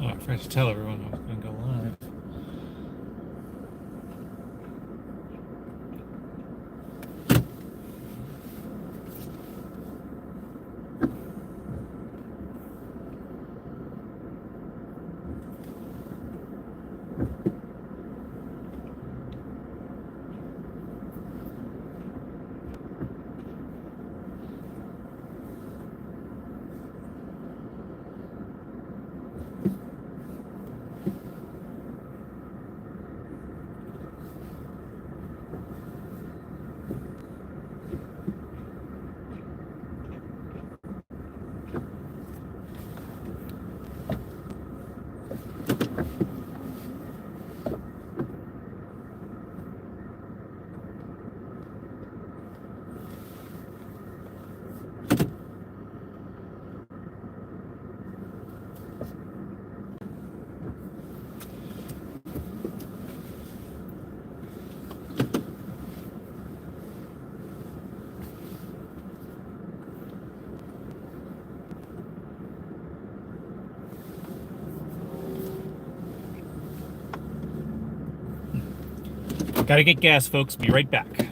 Oh, I forgot to tell everyone I was going to go live. Gotta get gas, folks. Be right back.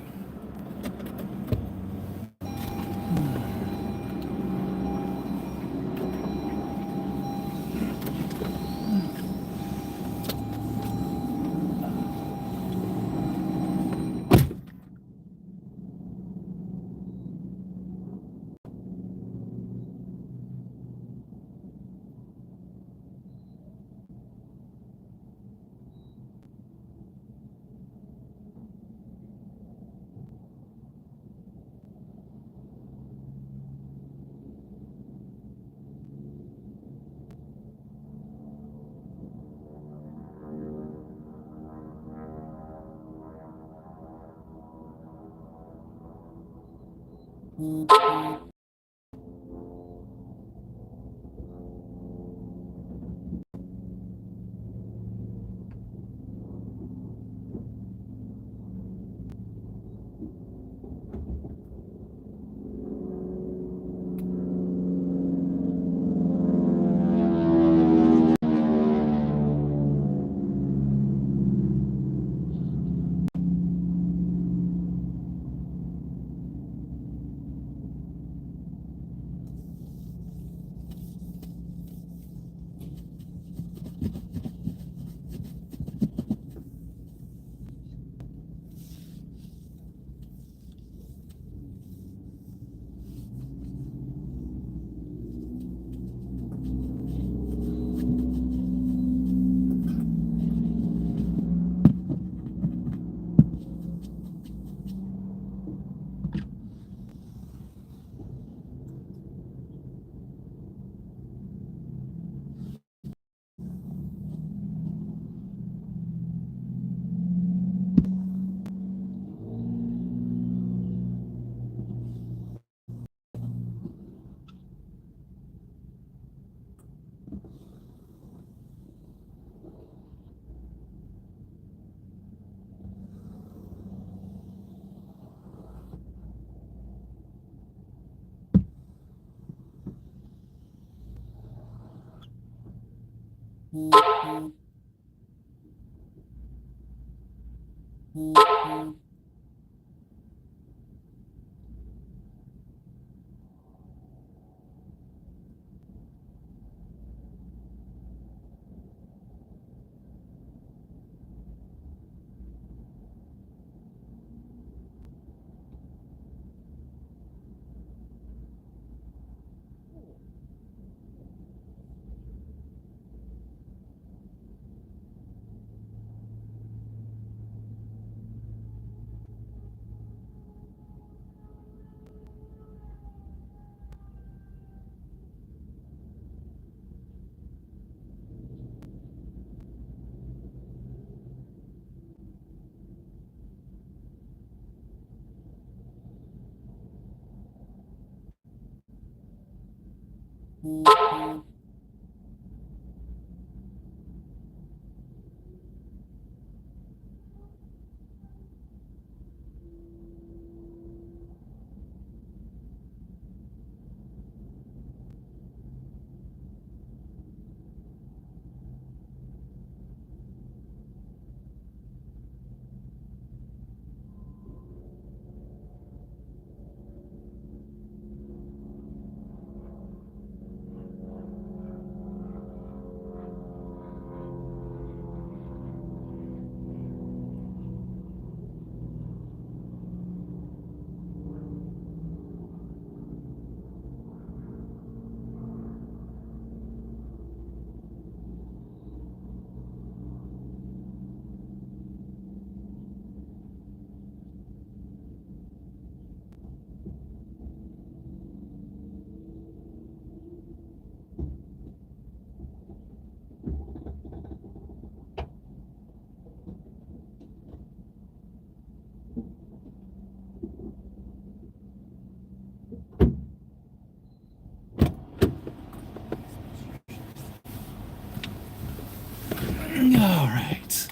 All right.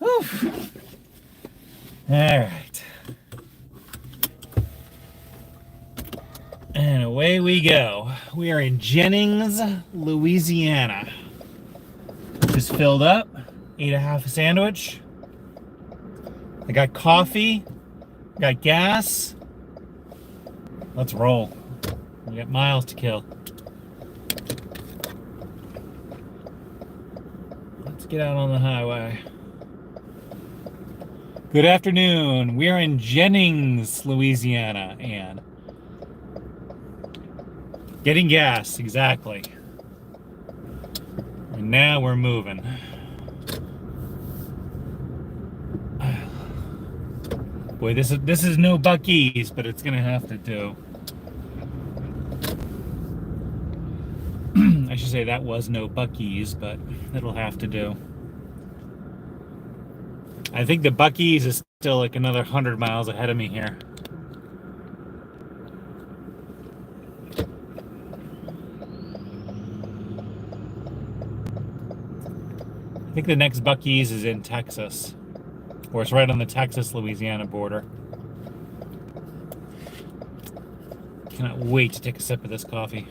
Oof. All right. And away we go. We are in Jennings, Louisiana. Just filled up, ate a half a sandwich. I got coffee, got gas. Let's roll. We got miles to kill. Let's get out on the highway. Good afternoon. We are in Jennings, Louisiana, and getting gas, exactly. And now we're moving. Boy, this is no Buc-ee's, but it's gonna have to do. I should say that was no Buc-ee's, but it'll have to do. I think the Buc-ee's is still like another 100 miles ahead of me here. I think the next Buc-ee's is in Texas, or it's right on the Texas-Louisiana border. Cannot wait to take a sip of this coffee.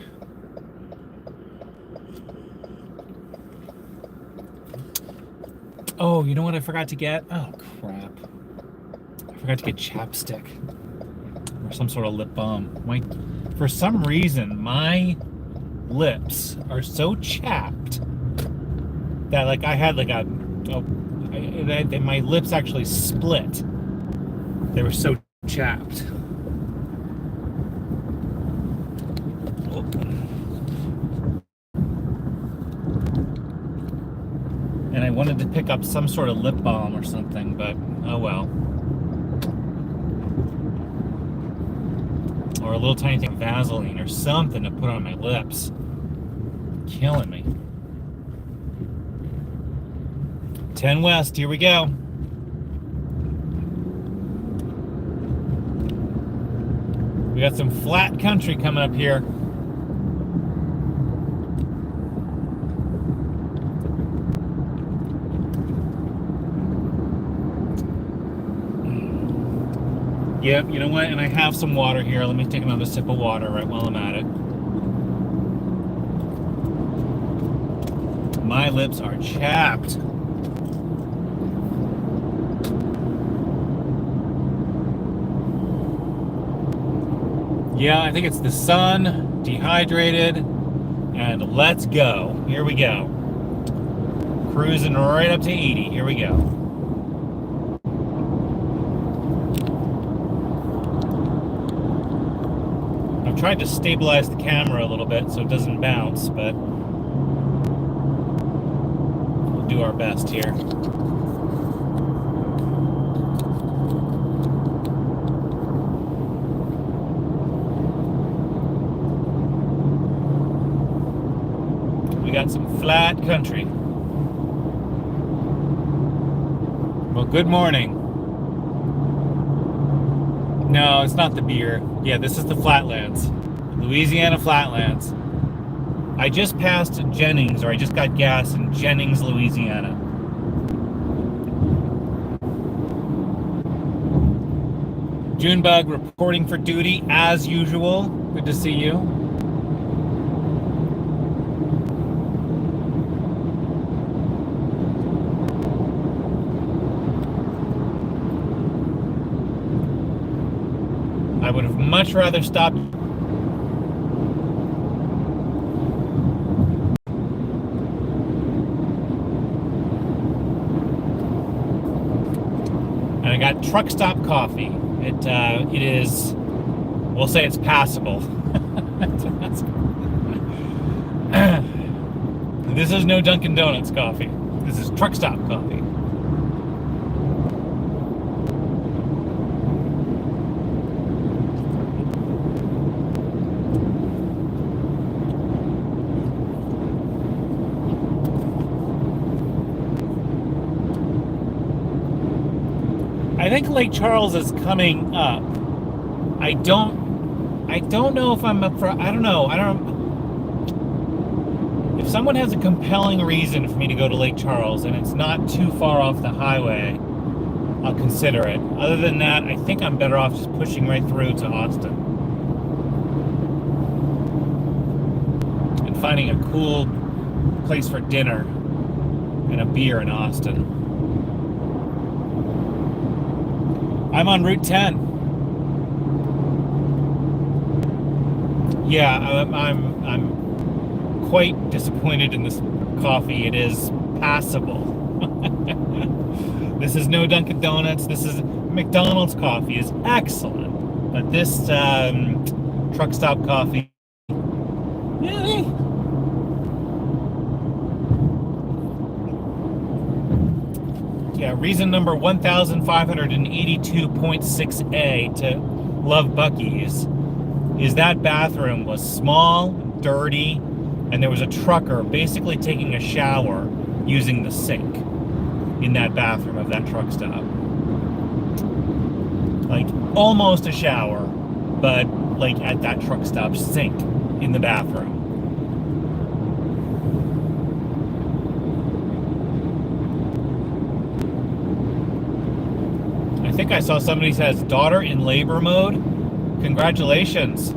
Oh, you know what I forgot to get? Oh, crap. I forgot to get chapstick or some sort of lip balm. For some reason, my lips are so chapped that like I had like my lips actually split. They were so chapped. And I wanted to pick up some sort of lip balm or something, but oh well. Or a little tiny thing of Vaseline or something to put on my lips. Killing me. 10 West, here we go. We got some flat country coming up here. Yep, you know what? And I have some water here. Let me take another sip of water right while I'm at it. My lips are chapped. Yeah, I think it's the sun, dehydrated, and let's go. Here we go. Cruising right up to 80. Here we go. I've tried to stabilize the camera a little bit so it doesn't bounce, but we'll do our best here. We got some flat country. Well, good morning. No, it's not the beer. Yeah, this is the flatlands. Louisiana flatlands. I just passed Jennings, or I just got gas in Jennings, Louisiana. Junebug reporting for duty as usual. Good to see you. I would have much rather stopped. And I got truck stop coffee. It is, we'll say it's passable. This is no Dunkin' Donuts coffee. This is truck stop coffee. I think Lake Charles is coming up. I don't know if I'm up for, I don't know. If someone has a compelling reason for me to go to Lake Charles and it's not too far off the highway, I'll consider it. Other than that, I think I'm better off just pushing right through to Austin and finding a cool place for dinner and a beer in Austin. I'm on Route 10. Yeah, I'm quite disappointed in this coffee. It is passable. This is no Dunkin' Donuts. This is McDonald's coffee is excellent, but this truck stop coffee, really? Yeah, reason number 1582.6A to love Buc-ee's is that bathroom was small, dirty, and there was a trucker basically taking a shower using the sink in that bathroom of that truck stop. Like, almost a shower, but like at that truck stop sink in the bathroom. I think I saw somebody says daughter in labor mode. Congratulations.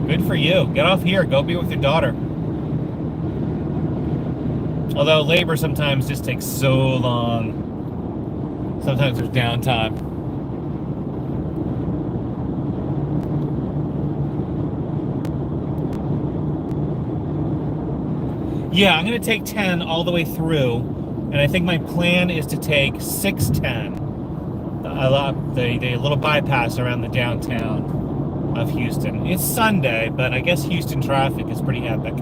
Good for you. Get off here. Go be with your daughter. Although labor sometimes just takes so long. Sometimes there's downtime. Yeah, I'm going to take 10 all the way through. And I think my plan is to take 610. The little bypass around the downtown of Houston. It's Sunday, but I guess Houston traffic is pretty epic.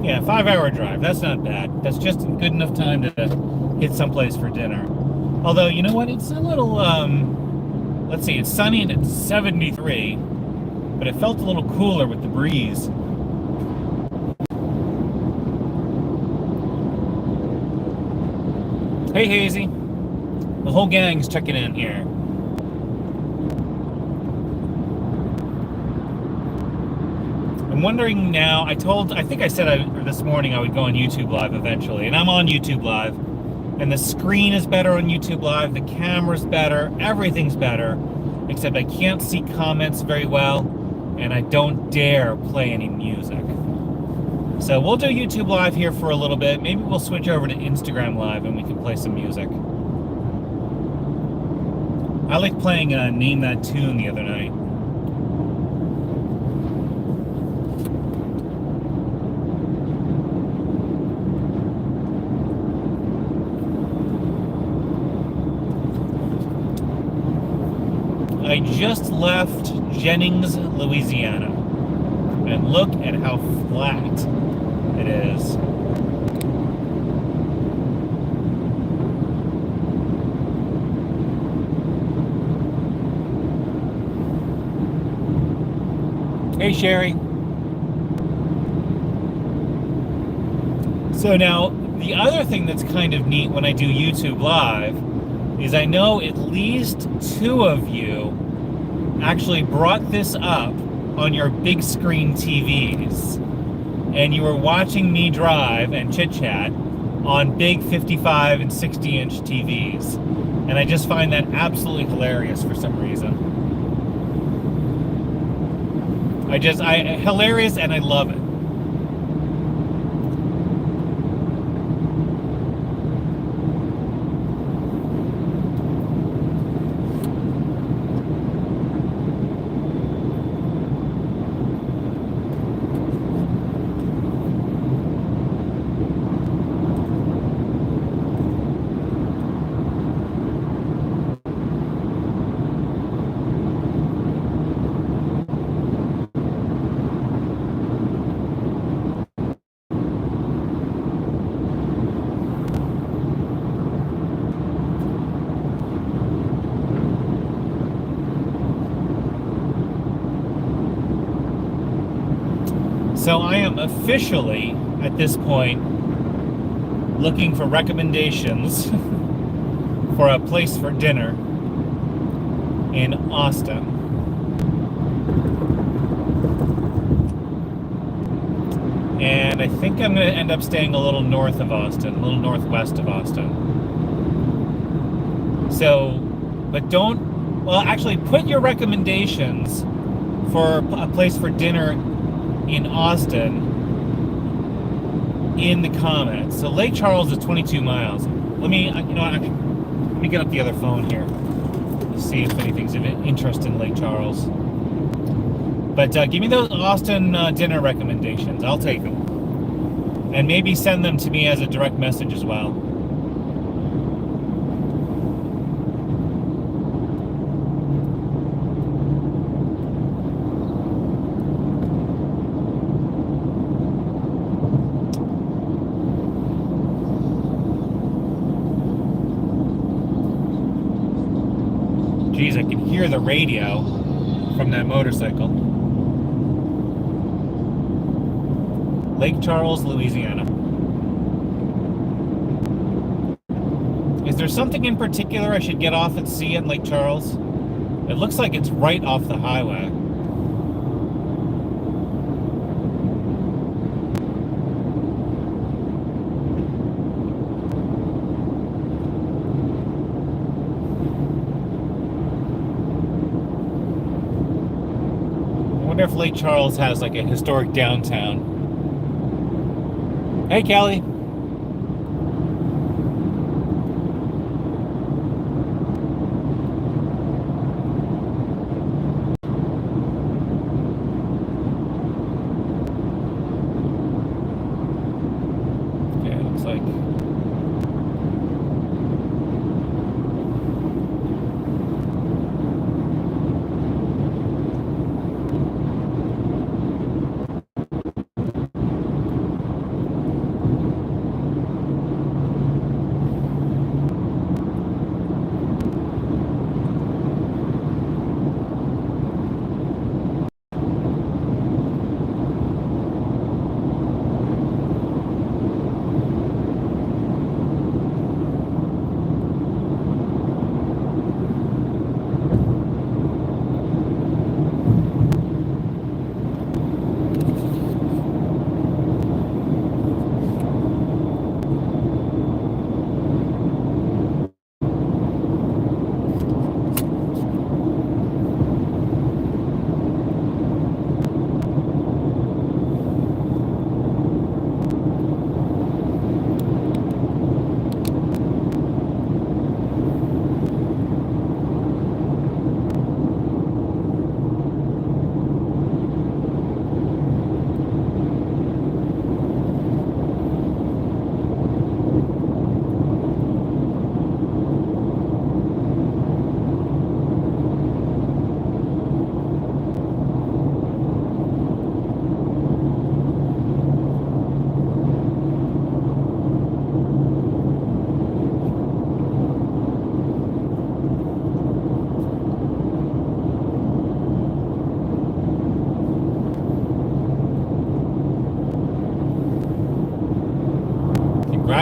Yeah, 5-hour drive. That's not bad. That's just good enough time to hit someplace for dinner. Although, you know what? It's a little, let's see, it's sunny and it's 73, but it felt a little cooler with the breeze. Hey, Hazy. The whole gang's checking in here. I'm wondering now, I think I said this morning I would go on YouTube Live eventually, and I'm on YouTube Live. And the screen is better on YouTube Live, the camera's better, everything's better, except I can't see comments very well, and I don't dare play any music. So we'll do YouTube Live here for a little bit. Maybe we'll switch over to Instagram Live and we can play some music. I like playing Name That Tune the other night. I just left Jennings, Louisiana, and look at how flat it is. Hey, Sherry. So now, the other thing that's kind of neat when I do YouTube Live is I know at least 2 of you actually brought this up on your big screen TVs, and you were watching me drive and chit-chat on big 55 and 60-inch TVs, and I just find that absolutely hilarious for some reason. Hilarious, and I love it. So I am officially at this point looking for recommendations for a place for dinner in Austin. And I think I'm going to end up staying a little north of Austin, a little northwest of Austin. So, but don't, well, actually put your recommendations for a place for dinner in Austin in the comments. So Lake Charles is 22 miles. Let me, you know what, let me get up the other phone here. Let's see if anything's of interest in Lake Charles. But give me those Austin dinner recommendations. I'll take them. And maybe send them to me as a direct message as well. Geez, I can hear the radio from that motorcycle. Lake Charles, Louisiana. Is there something in particular I should get off and see at Lake Charles? It looks like it's right off the highway. I wonder if Lake Charles has like a historic downtown. Hey, Kelly. Okay, looks like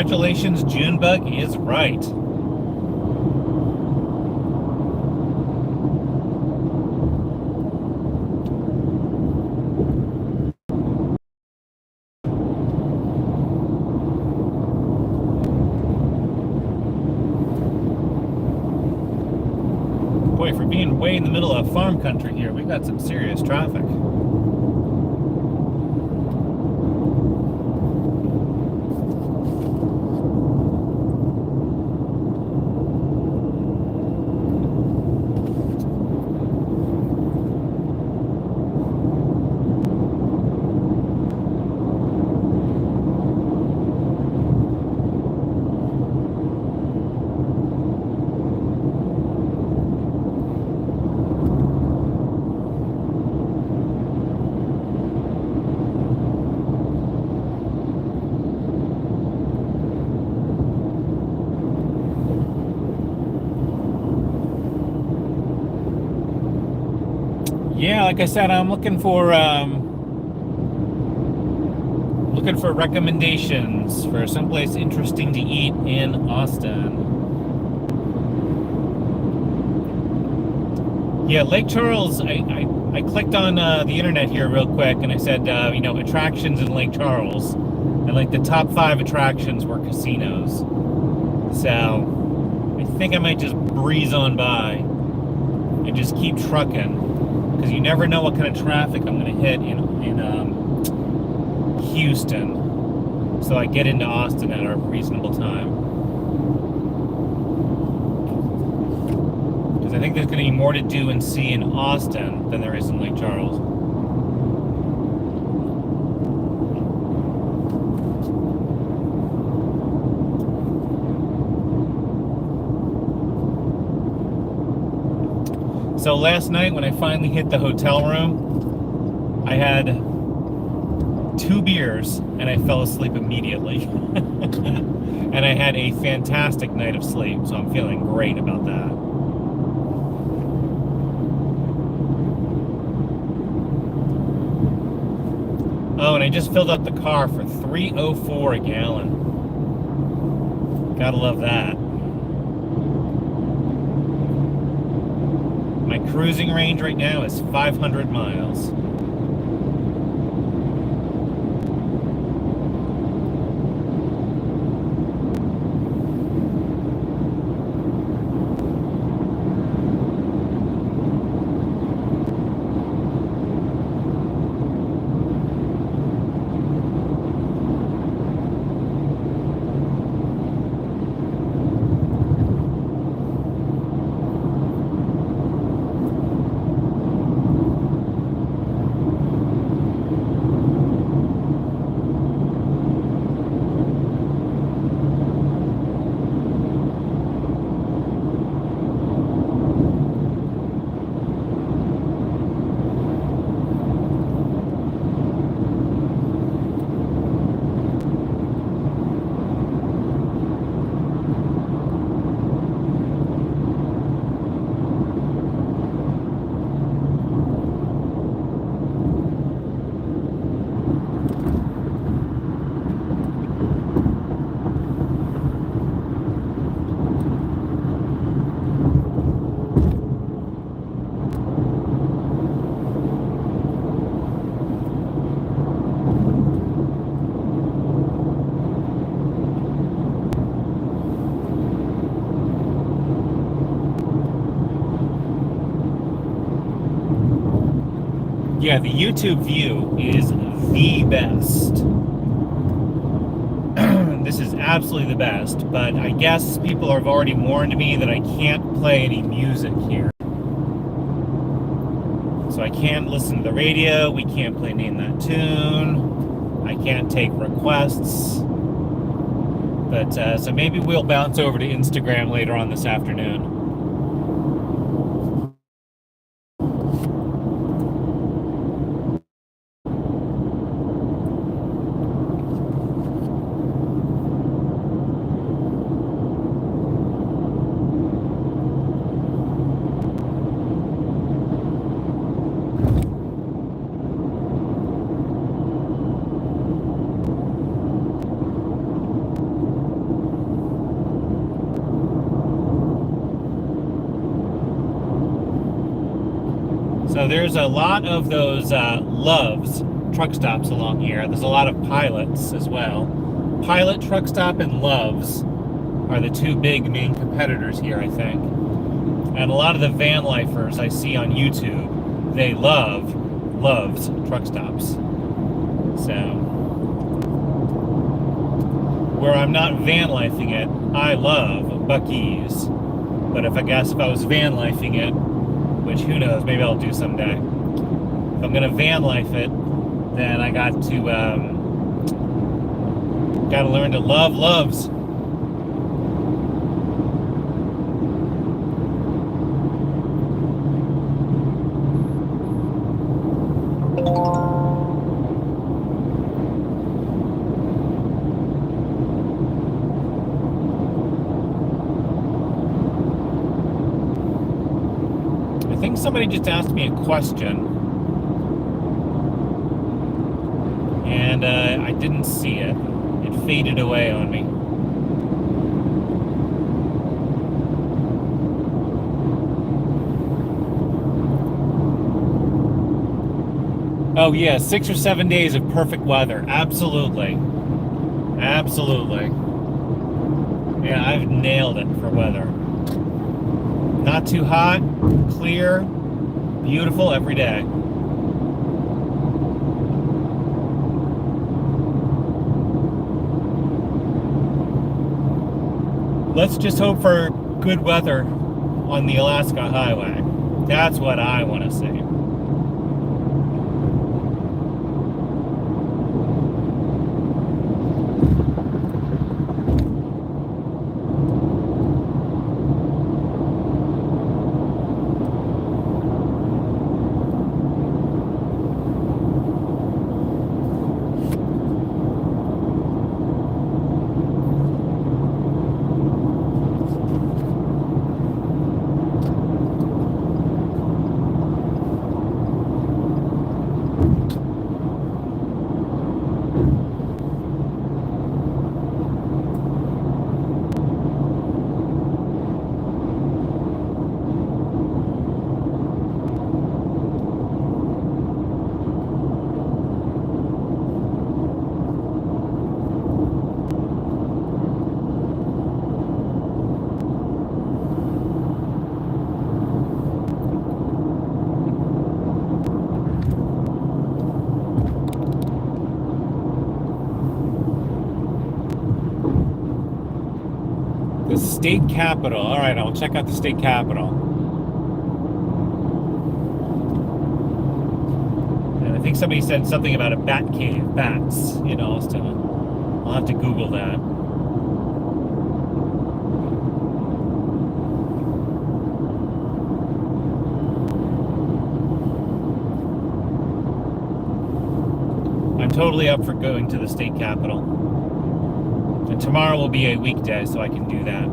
congratulations, Junebug is right. Boy, for being way in the middle of farm country here, we got some serious traffic. Yeah, like I said, I'm looking Looking for recommendations for someplace interesting to eat in Austin. Yeah, Lake Charles, I clicked on the internet here real quick and I said, attractions in Lake Charles. And like the top 5 attractions were casinos. So I think I might just breeze on by and just keep trucking. Because you never know what kind of traffic I'm going to hit in Houston. So I get into Austin at a reasonable time. I think there's going to be more to do and see in Austin than there is in Lake Charles. So last night when I finally hit the hotel room, I had 2 beers and I fell asleep immediately. And I had a fantastic night of sleep, so I'm feeling great about that. Oh, and I just filled up the car for $3.04 a gallon. Gotta love that. My cruising range right now is 500 miles. Yeah, the YouTube view is the best. This is absolutely the best, but I guess people have already warned me that I can't play any music here. So I can't listen to the radio, we can't play Name That Tune, I can't take requests. But, so maybe we'll bounce over to Instagram later on this afternoon. So there's a lot of those Loves truck stops along here. There's a lot of Pilots as well. Pilot Truck Stop and Loves are the 2 big main competitors here, I think. And a lot of the van lifers I see on YouTube, they love Loves truck stops. So where I'm not van lifing it, I love Buc-ee's. But if I was van lifing it, which who knows, maybe I'll do someday. If I'm gonna van life it, then I got to learn to love Loves. I think somebody just asked me a question, and I didn't see it. It faded away on me. Oh yeah, 6 or 7 days of perfect weather. Absolutely. Absolutely. Yeah, I've nailed it for weather. Not too hot, clear, beautiful every day. Let's just hope for good weather on the Alaska Highway. That's what I want to see. The state capitol. All right, I'll check out the state capitol. And I think somebody said something about a bat cave, bats in Austin. I'll have to Google that. I'm totally up for going to the state capitol. And tomorrow will be a weekday, so I can do that.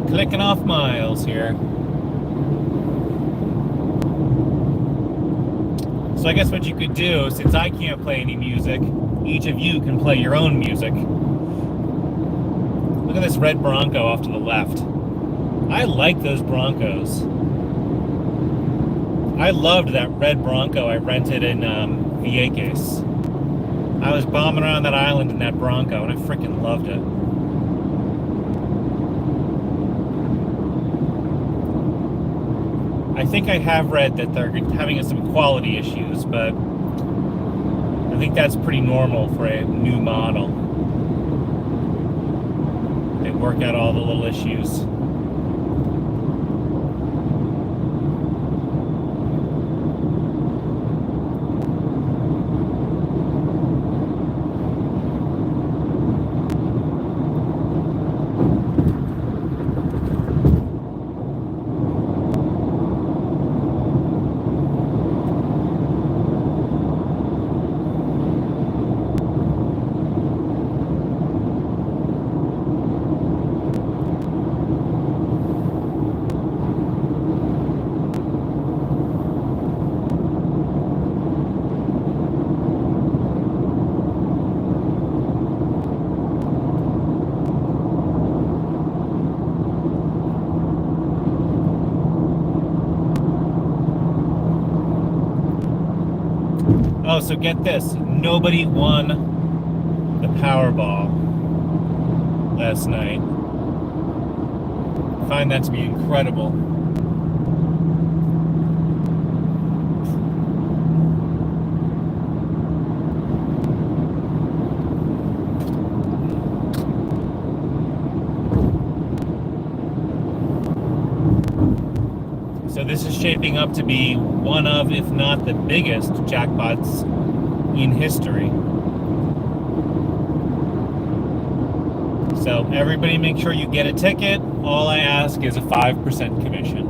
Clicking off miles here. So I guess what you could do, since I can't play any music, each of you can play your own music. Look at this red Bronco off to the left. I like those Broncos. I loved that red Bronco I rented in Vieques. I was bombing around that island in that Bronco, and I freaking loved it. I think I have read that they're having some quality issues, but I think that's pretty normal for a new model. They work out all the little issues. so get this. Nobody won the Powerball last night. I find that to be incredible. So this is shaping up to be one of, if not the biggest, jackpots in history. So everybody make sure you get a ticket. All I ask is a 5% commission.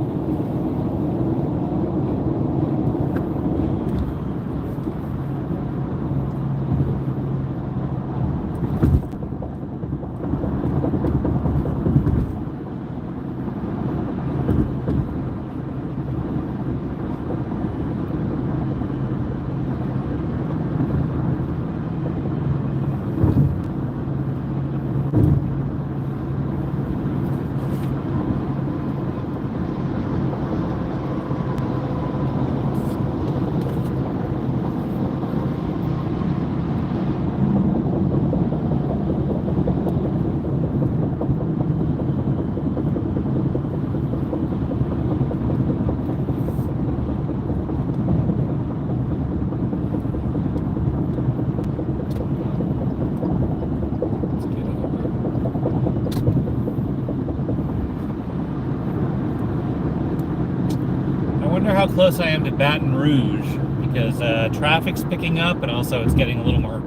How close I am to Baton Rouge, because traffic's picking up and also it's getting a little more,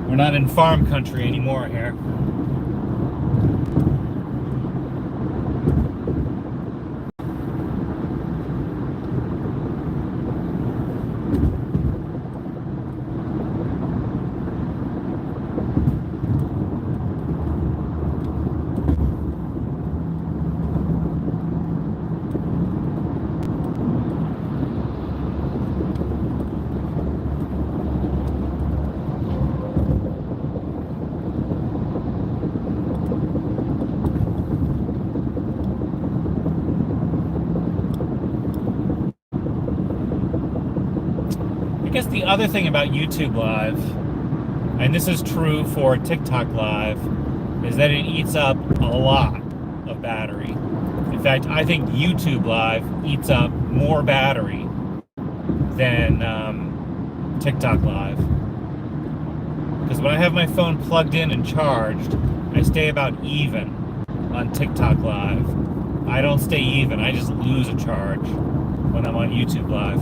we're not in farm country anymore here. I guess the other thing about YouTube Live, and this is true for TikTok Live, is that it eats up a lot of battery. In fact, I think YouTube Live eats up more battery than TikTok Live. Because when I have my phone plugged in and charged, I stay about even on TikTok Live. I don't stay even, I just lose a charge when I'm on YouTube Live.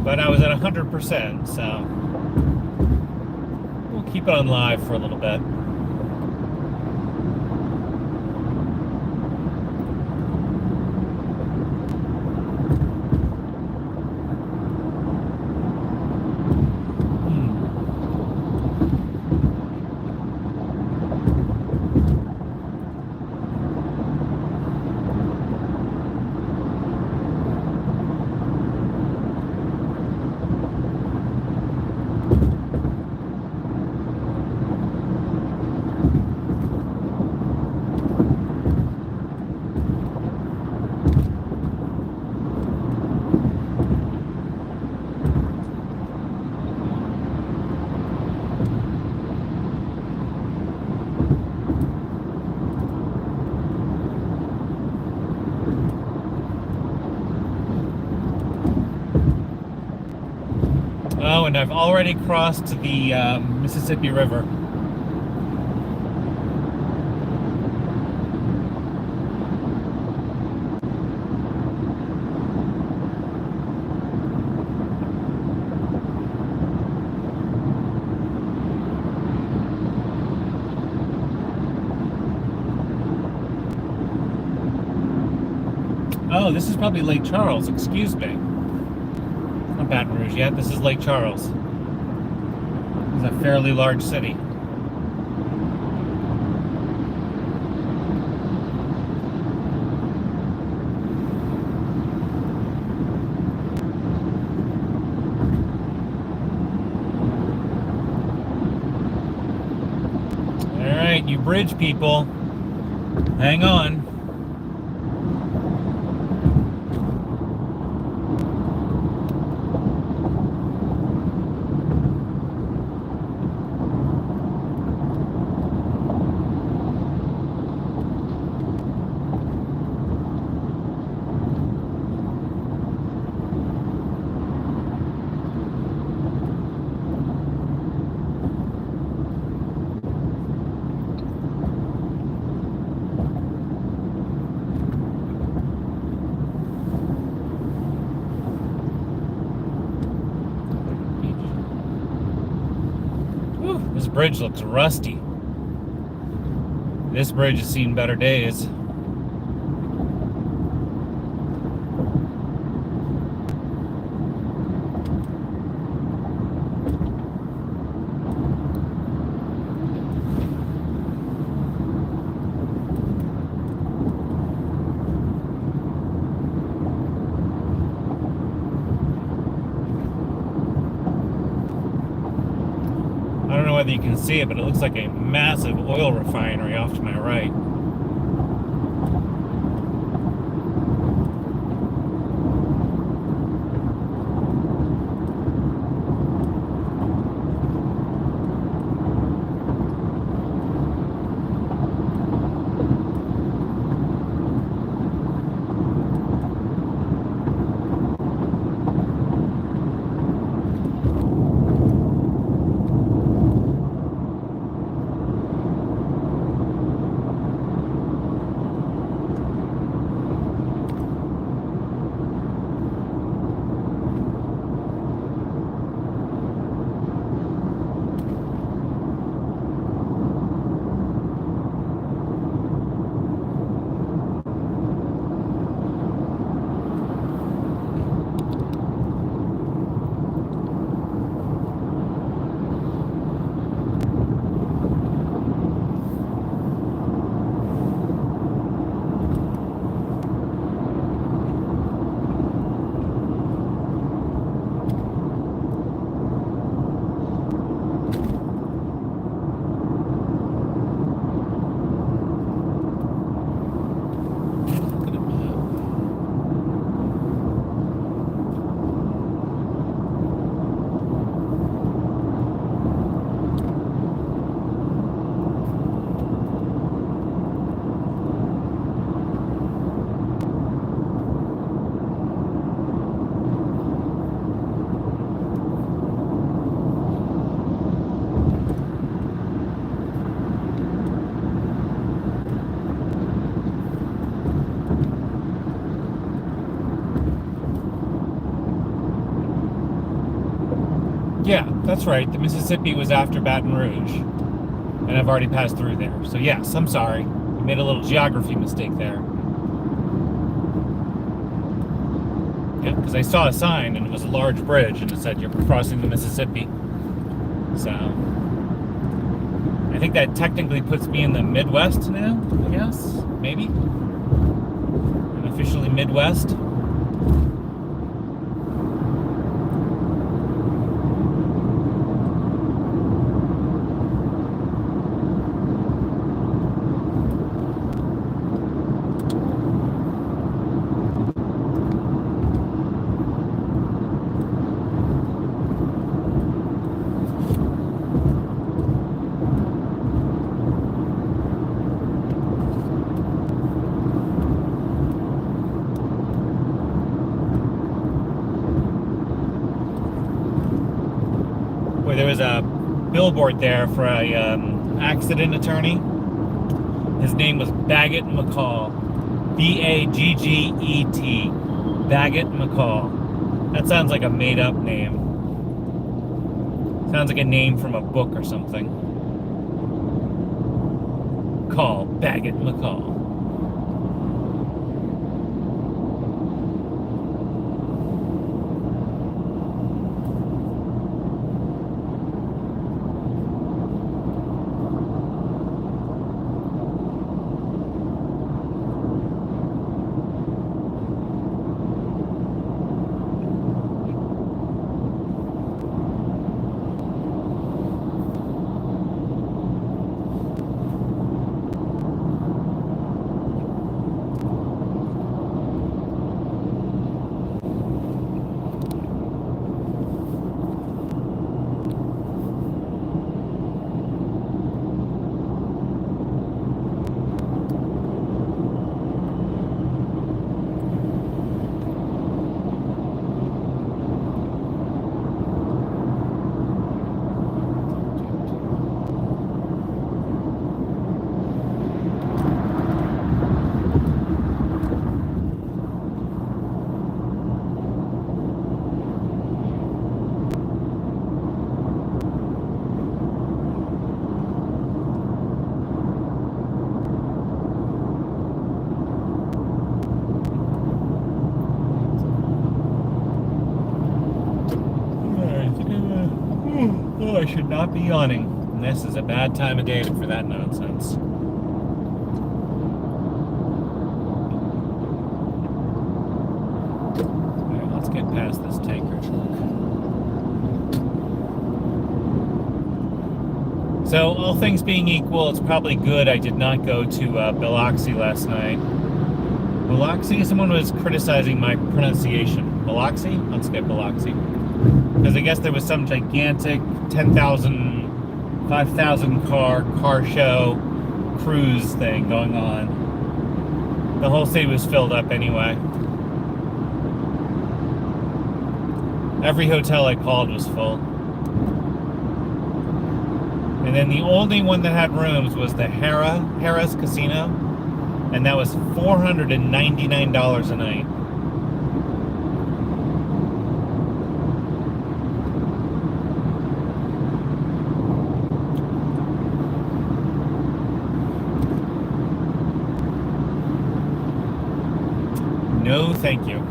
But I was at 100%, so we'll keep it on live for a little bit. Oh, and I've already crossed the Mississippi River. Oh, this is probably Lake Charles, excuse me. Not Baton Rouge yet, this is Lake Charles. It's a fairly large city. bridge, people. Hang on. This bridge looks rusty. This bridge has seen better days. I don't know whether you can see it, but it looks like a massive oil refinery off to my right. Yeah, that's right. The Mississippi was after Baton Rouge. And I've already passed through there. So yes, I'm sorry. I made a little geography mistake there. Yeah, because I saw a sign and it was a large bridge and it said you're crossing the Mississippi. So I think that technically puts me in the Midwest now, I guess. Maybe. I'm officially Midwest. There was a billboard there for a accident attorney. His name was Baggett McCall. B-A-G-G-E-T. Baggett McCall. That sounds like a made-up name. Sounds like a name from a book or something. Call Baggett McCall. not be yawning. And this is a bad time of day for that nonsense. Alright, let's get past this tanker truck. So, all things being equal, it's probably good I did not go to Biloxi last night. Biloxi? Someone was criticizing my pronunciation. Biloxi? Let's get Biloxi. Because I guess there was some gigantic 10,000, 5,000 car show cruise thing going on. The whole city was filled up anyway. Every hotel I called was full. And then the only one that had rooms was the Harrah's Casino, and that was $499 a night. No, thank you.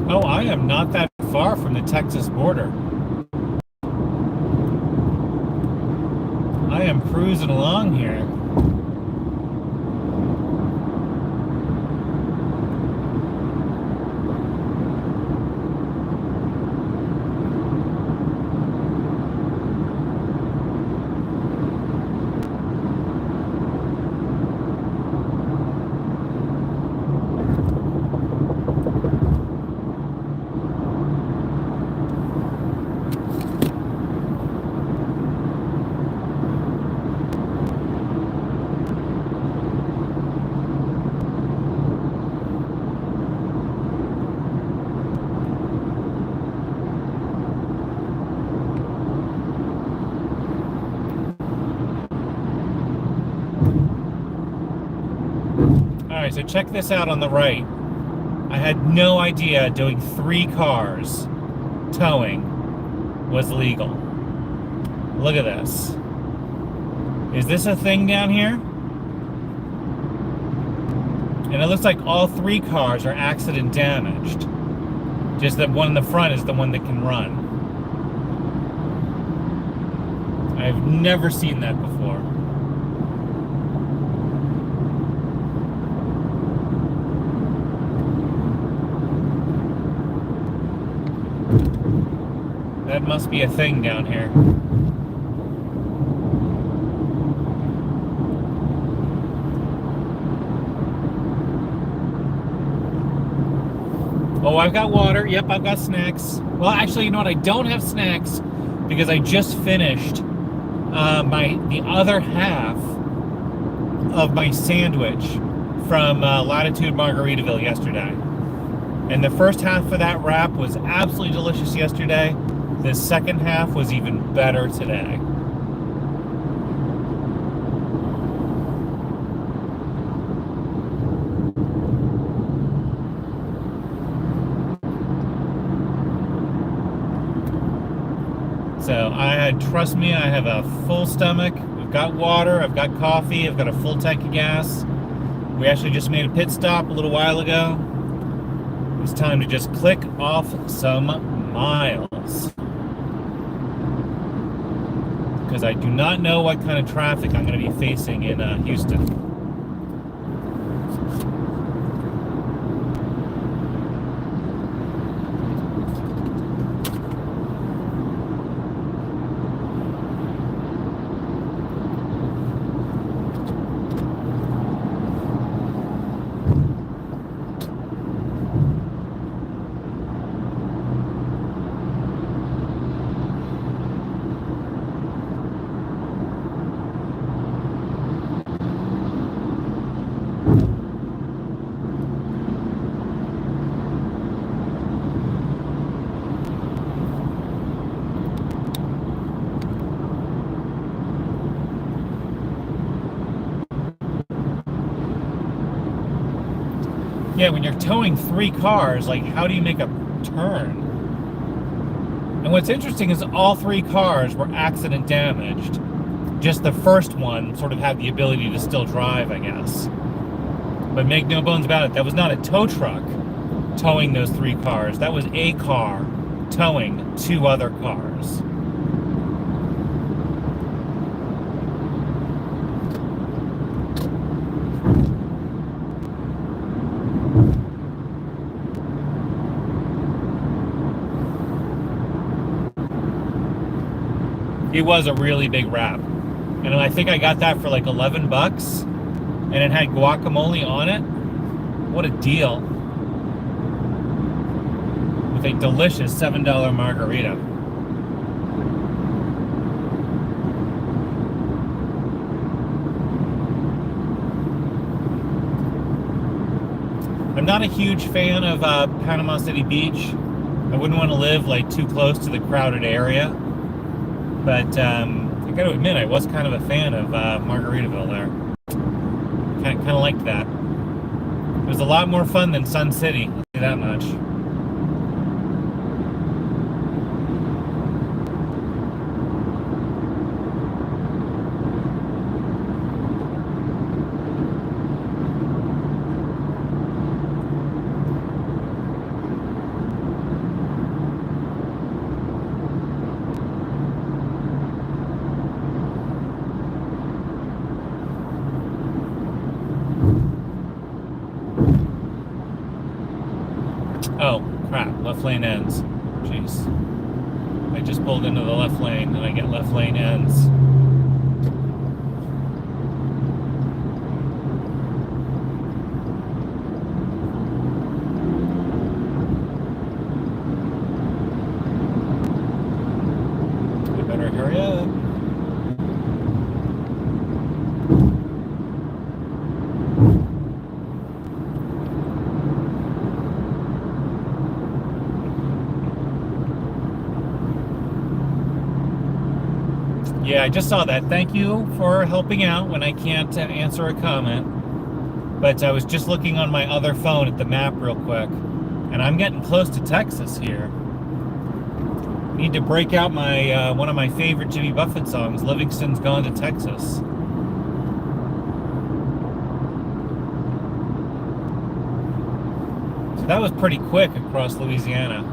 Oh, I am not that far from the Texas border. I am cruising along here. right, so check this out on the right. I had no idea doing 3 cars towing was legal. Look at this. Is this a thing down here? And it looks like all 3 cars are accident damaged. Just that one in the front is the one that can run. I've never seen that before. That must be a thing down here. Oh, I've got water. Yep, I've got snacks. Well, actually, you know what? I don't have snacks because I just finished the other half of my sandwich from Latitude Margaritaville yesterday. And the first half of that wrap was absolutely delicious yesterday. The second half was even better today. So trust me, I have a full stomach. We've got water, I've got coffee, I've got a full tank of gas. We actually just made a pit stop a little while ago. It's time to just click off some miles. Because I do not know what kind of traffic I'm going to be facing in Houston. Yeah, when you're towing 3 cars, like, how do you make a turn? And what's interesting is all 3 cars were accident damaged. Just the first one sort of had the ability to still drive, I guess. But make no bones about it, that was not a tow truck towing those 3 cars. That was a car towing 2 other cars. It was a really big wrap. And I think I got that for like $11. And it had guacamole on it. What a deal. With a delicious $7 margarita. I'm not a huge fan of Panama City Beach. I wouldn't want to live like too close to the crowded area. But I got to admit, I was kind of a fan of Margaritaville there. Kind of liked that. It was a lot more fun than Sun City, I'll say that much. Oh, crap. Left lane ends. Jeez. I just pulled into the left lane and I get left lane ends. I better hurry up. Yeah, I just saw that. Thank you for helping out when I can't answer a comment. But I was just looking on my other phone at the map real quick, and I'm getting close to Texas here. Need to break out my one of my favorite Jimmy Buffett songs, Livingston's Gone to Texas. So that was pretty quick across Louisiana.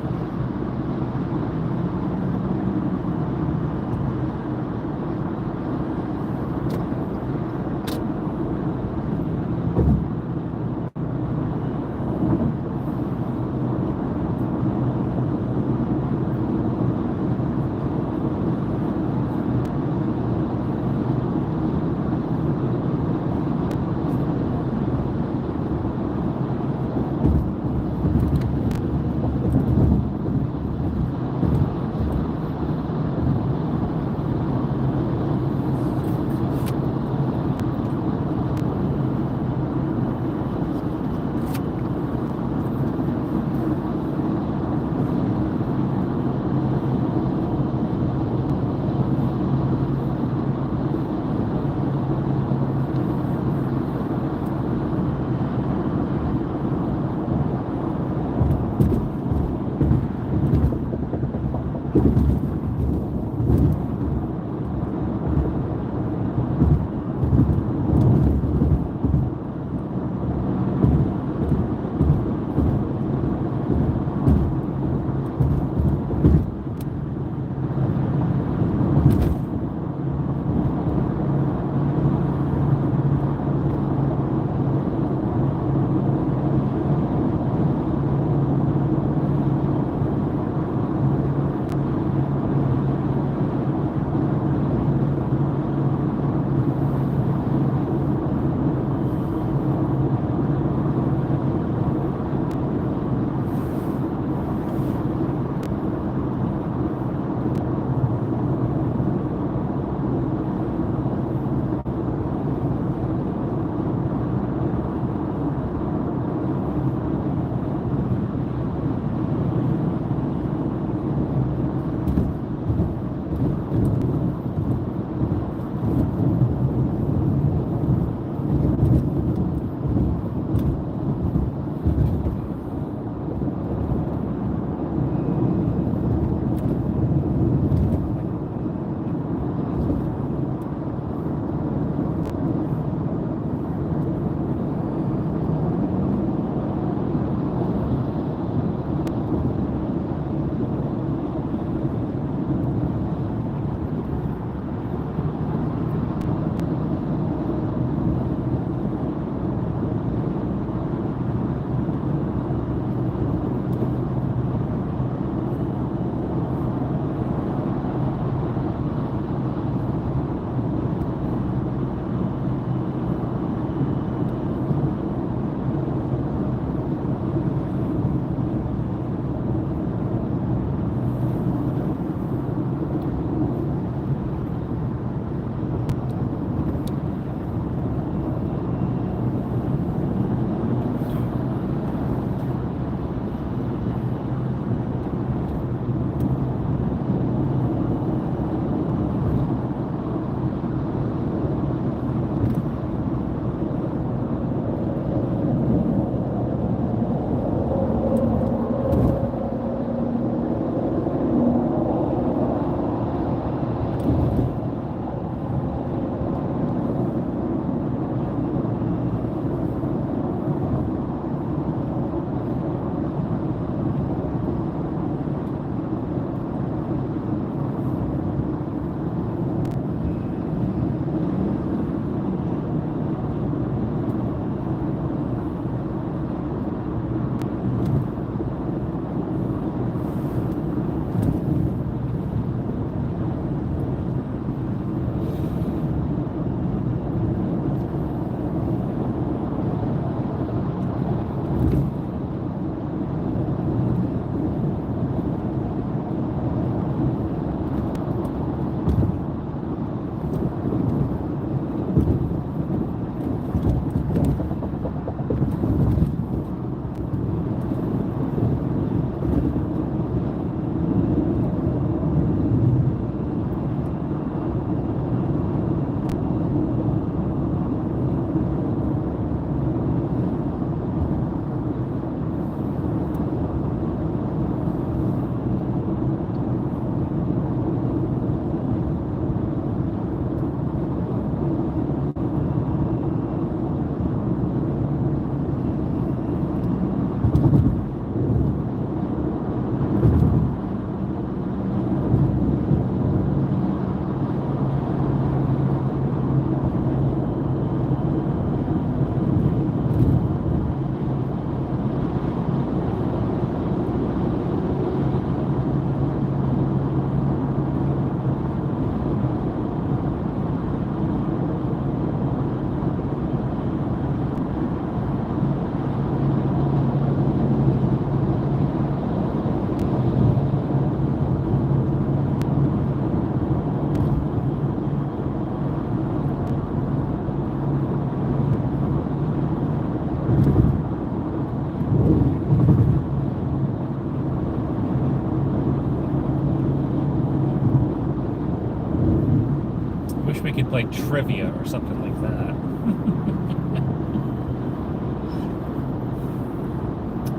wish we could play trivia or something like that.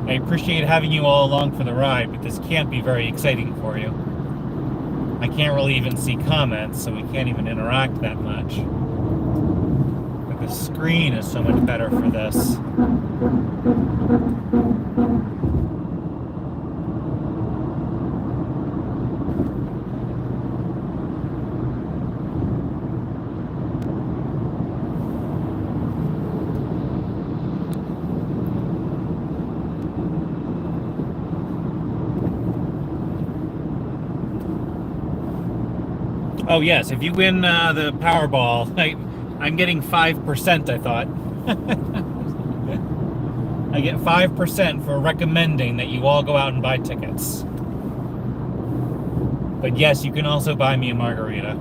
I appreciate having you all along for the ride, but this can't be very exciting for you. I can't really even see comments, so we can't even interact that much. But the screen is so much better for this. Oh yes, if you win the Powerball, I'm getting 5%, I thought. I get 5% for recommending that you all go out and buy tickets. But yes, you can also buy me a margarita.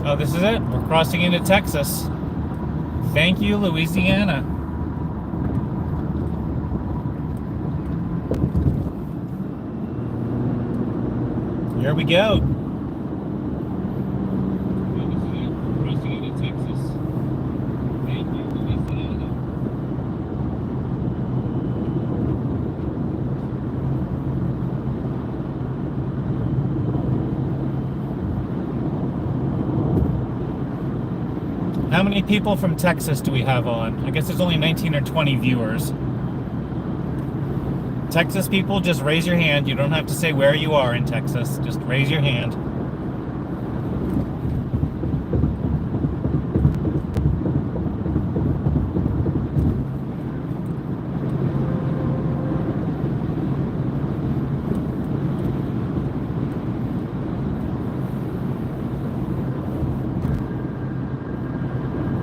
Oh, this is it. We're crossing into Texas. Thank you, Louisiana. Here we go. Crossing into Texas. Thank you, Louisiana. How many people from Texas do we have on? I guess there's only 19 or 20 viewers. Texas people, just raise your hand. You don't have to say where you are in Texas. Just raise your hand.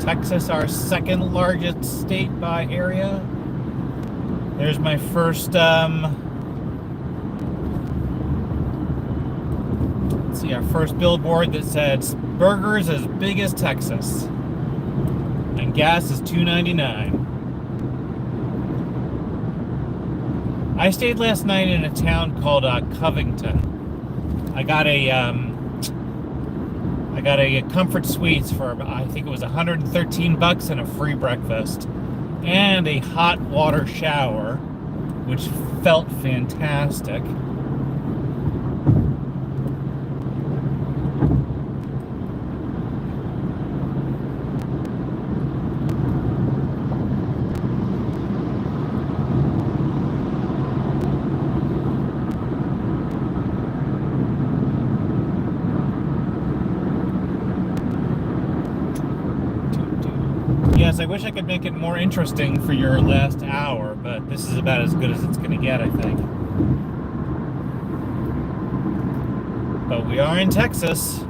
Texas, our second largest state by area. There's my first, let's see, our first billboard that said burgers as big as Texas. And gas is $2.99. I stayed last night in a town called Covington. I got a comfort suites for, I think it was $113 and a free breakfast and a hot water shower, which felt fantastic. Yes, I wish I could make it more interesting for your last hour, but this is about as good as it's going to get, I think. But we are in Texas.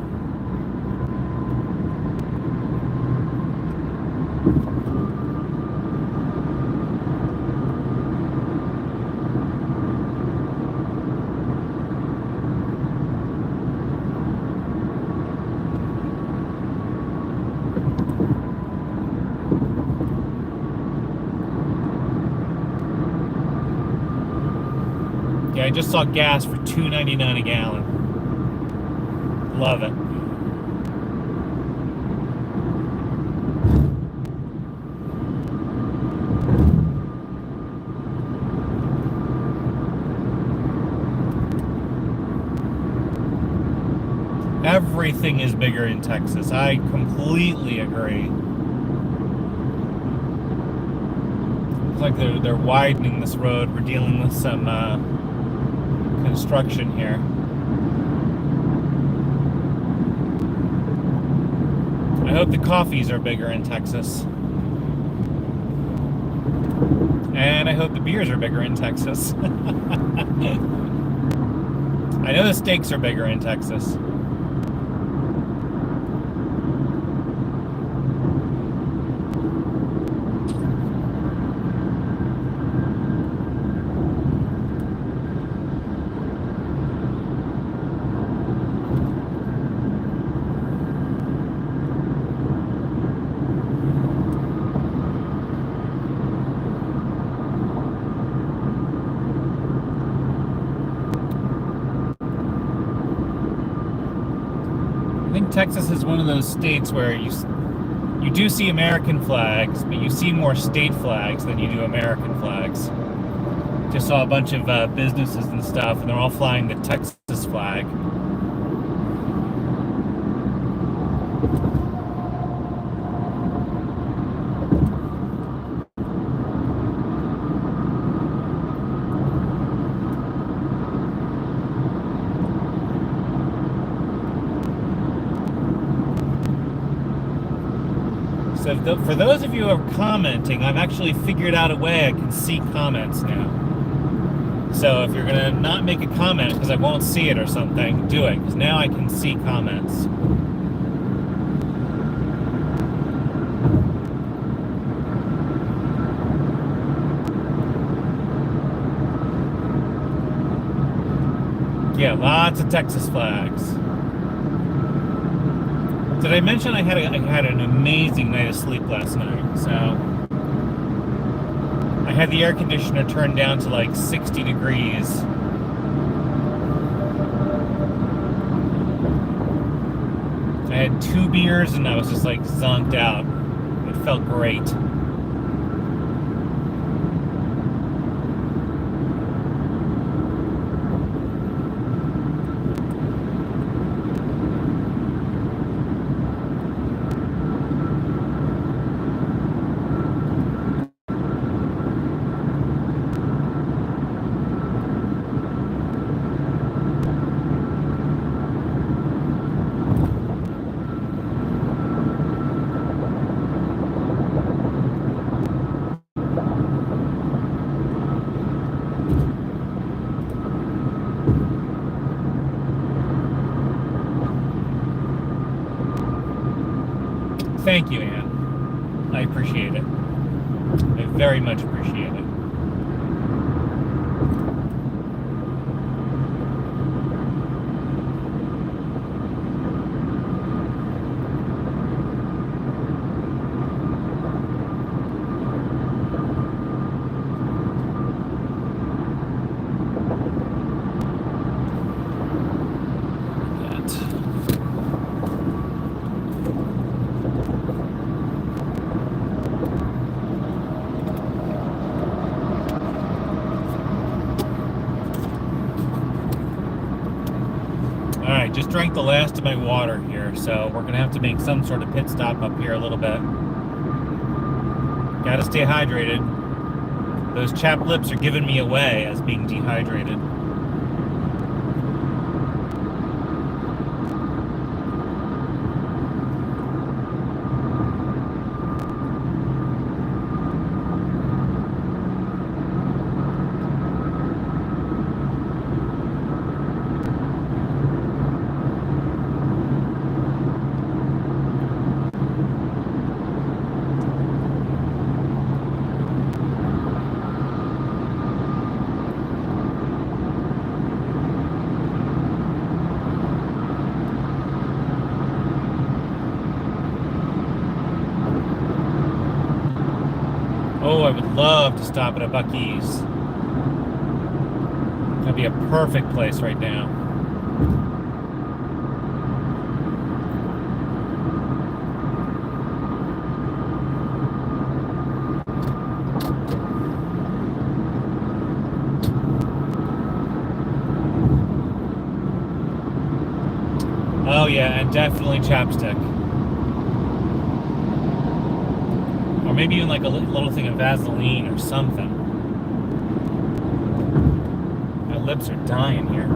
Yeah, I just saw gas for $2.99 a gallon. Love it. Everything is bigger in Texas. I completely agree. Looks like they're widening this road. We're dealing with some construction here. I hope the coffees are bigger in Texas. And I hope the beers are bigger in Texas. I know the steaks are bigger in Texas. I think Texas is one of those states where you do see American flags, but you see more state flags than you do American flags. Just saw a bunch of businesses and stuff, and they're all flying the Texas flag. So for those of you who are commenting, I've actually figured out a way I can see comments now. So if you're going to not make a comment because I won't see it or something, do it, because now I can see comments. Yeah, lots of Texas flags. Did I mention I had an amazing night of sleep last night? So I had the air conditioner turned down to like 60 degrees. I had 2 beers and I was just like zonked out. It felt great. Thank you, Ann. I appreciate it. I very much appreciate it. Alright, just drank the last of my water here, so we're going to have to make some sort of pit stop up here a little bit. Gotta stay hydrated. Those chapped lips are giving me away as being dehydrated. Oh, I would love to stop at a Buc-ee's. That'd be a perfect place right now. Oh yeah, and definitely chapstick. Or maybe even like a little thing of Vaseline or something. My lips are dying here.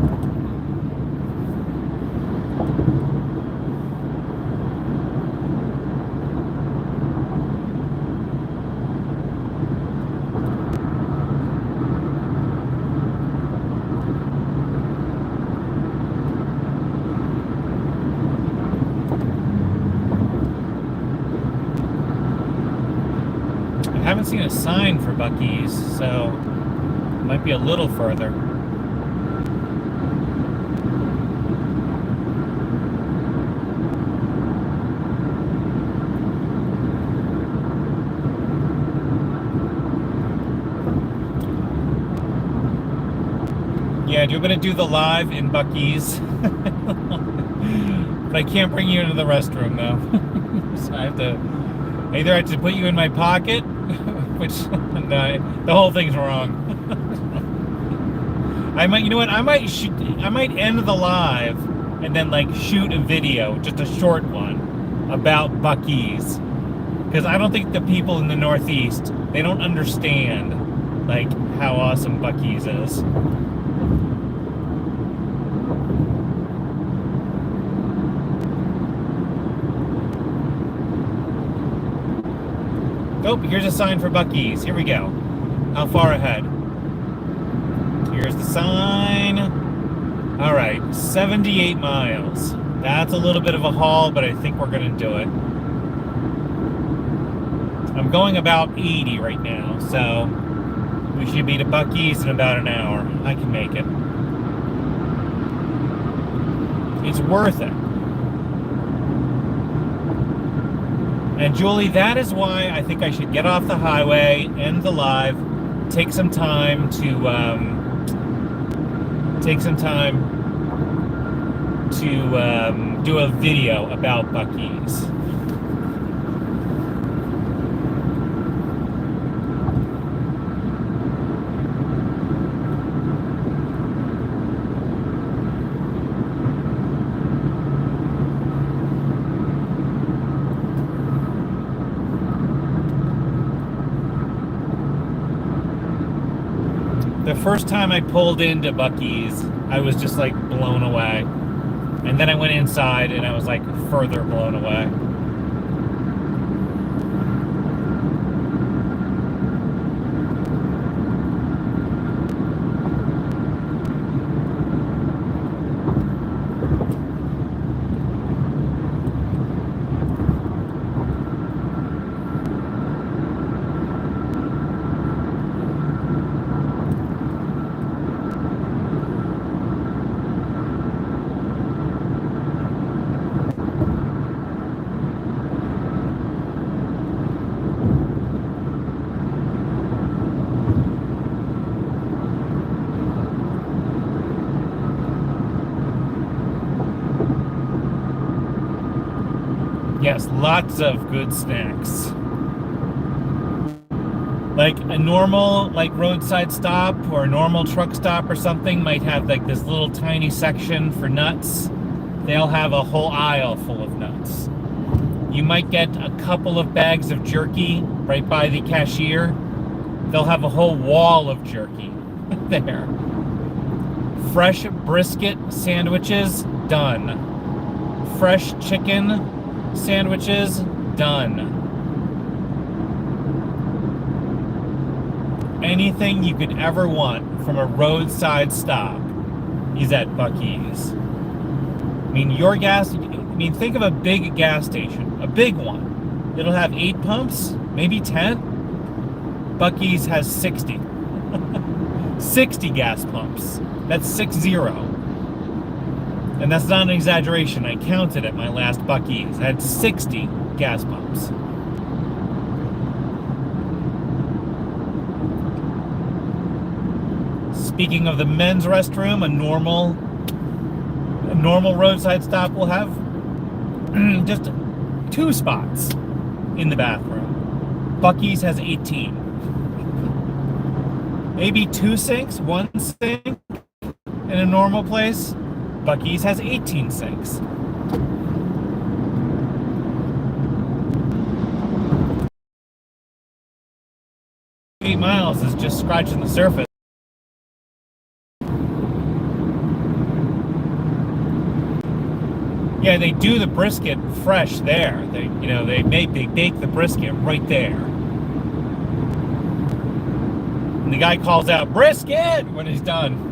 I haven't seen a sign for Buc-ee's, so it might be a little further. Yeah, do you want me to do the live in Buc-ee's? But I can't bring you into the restroom, though. So I have to... Either I have to put you in my pocket, which the whole thing's wrong. I might, you know what? I might end the live and then like shoot a video, just a short one, about Buc-ee's, because I don't think the people in the Northeast, they don't understand like how awesome Buc-ee's is. Oh, here's a sign for Buc-ee's. Here we go. How far ahead? Here's the sign. All right, 78 miles. That's a little bit of a haul, but I think we're going to do it. I'm going about 80 right now, so we should be to Buc-ee's in about an hour. I can make it. It's worth it. And Julie, that is why I think I should get off the highway, end the live, take some time to do a video about Buc-ee's. The first time I pulled into Buc-ee's, I was just like blown away. And then I went inside and I was like further blown away. Yes, lots of good snacks. Like a normal roadside stop or a normal truck stop or something might have like this little tiny section for nuts. They'll have a whole aisle full of nuts. You might get a couple of bags of jerky right by the cashier. They'll have a whole wall of jerky there. Fresh brisket sandwiches, done. Fresh chicken sandwiches, done. Anything you could ever want from a roadside stop is at Buc-ee's. Think of a big gas station, a big one. It'll have 8 pumps, maybe 10. Buc-ee's has 60. 60 gas pumps. That's 60. And that's not an exaggeration. I counted at my last Buc-ee's. I had 60 gas pumps. Speaking of the men's restroom, a normal roadside stop will have just 2 spots in the bathroom. Buc-ee's has 18. Maybe 2 sinks, 1 sink in a normal place. Buc-ee's has 18 sinks. Eight miles is just scratching the surface. Yeah, they do the brisket fresh there. They bake the brisket right there. And the guy calls out, "Brisket!" when he's done.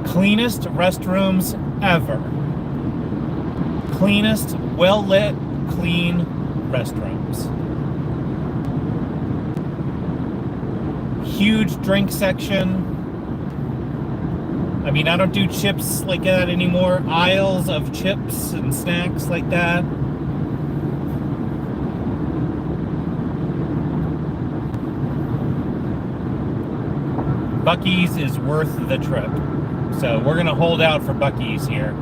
Cleanest restrooms ever. Cleanest, well-lit, clean restrooms. Huge drink section. I don't do chips like that anymore. Aisles of chips and snacks like that. Buc-ee's is worth the trip. So we're going to hold out for Buc-ee's here.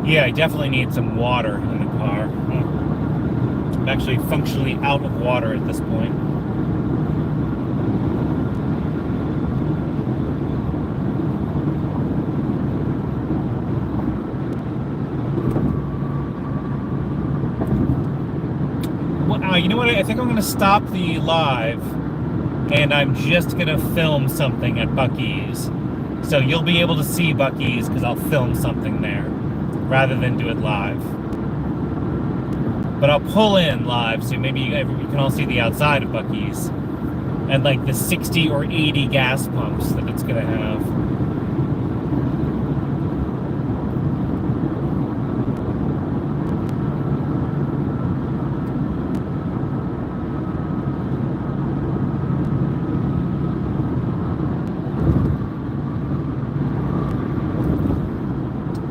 Yeah, I definitely need some water in the car. I'm actually functionally out of water at this point. Well, you know what? I think I'm going to stop the live, and I'm just going to film something at Buc-ee's. So you'll be able to see Buc-ee's because I'll film something there, rather than do it live. But I'll pull in live so maybe you can all see the outside of Buc-ee's and like the 60 or 80 gas pumps that it's going to have.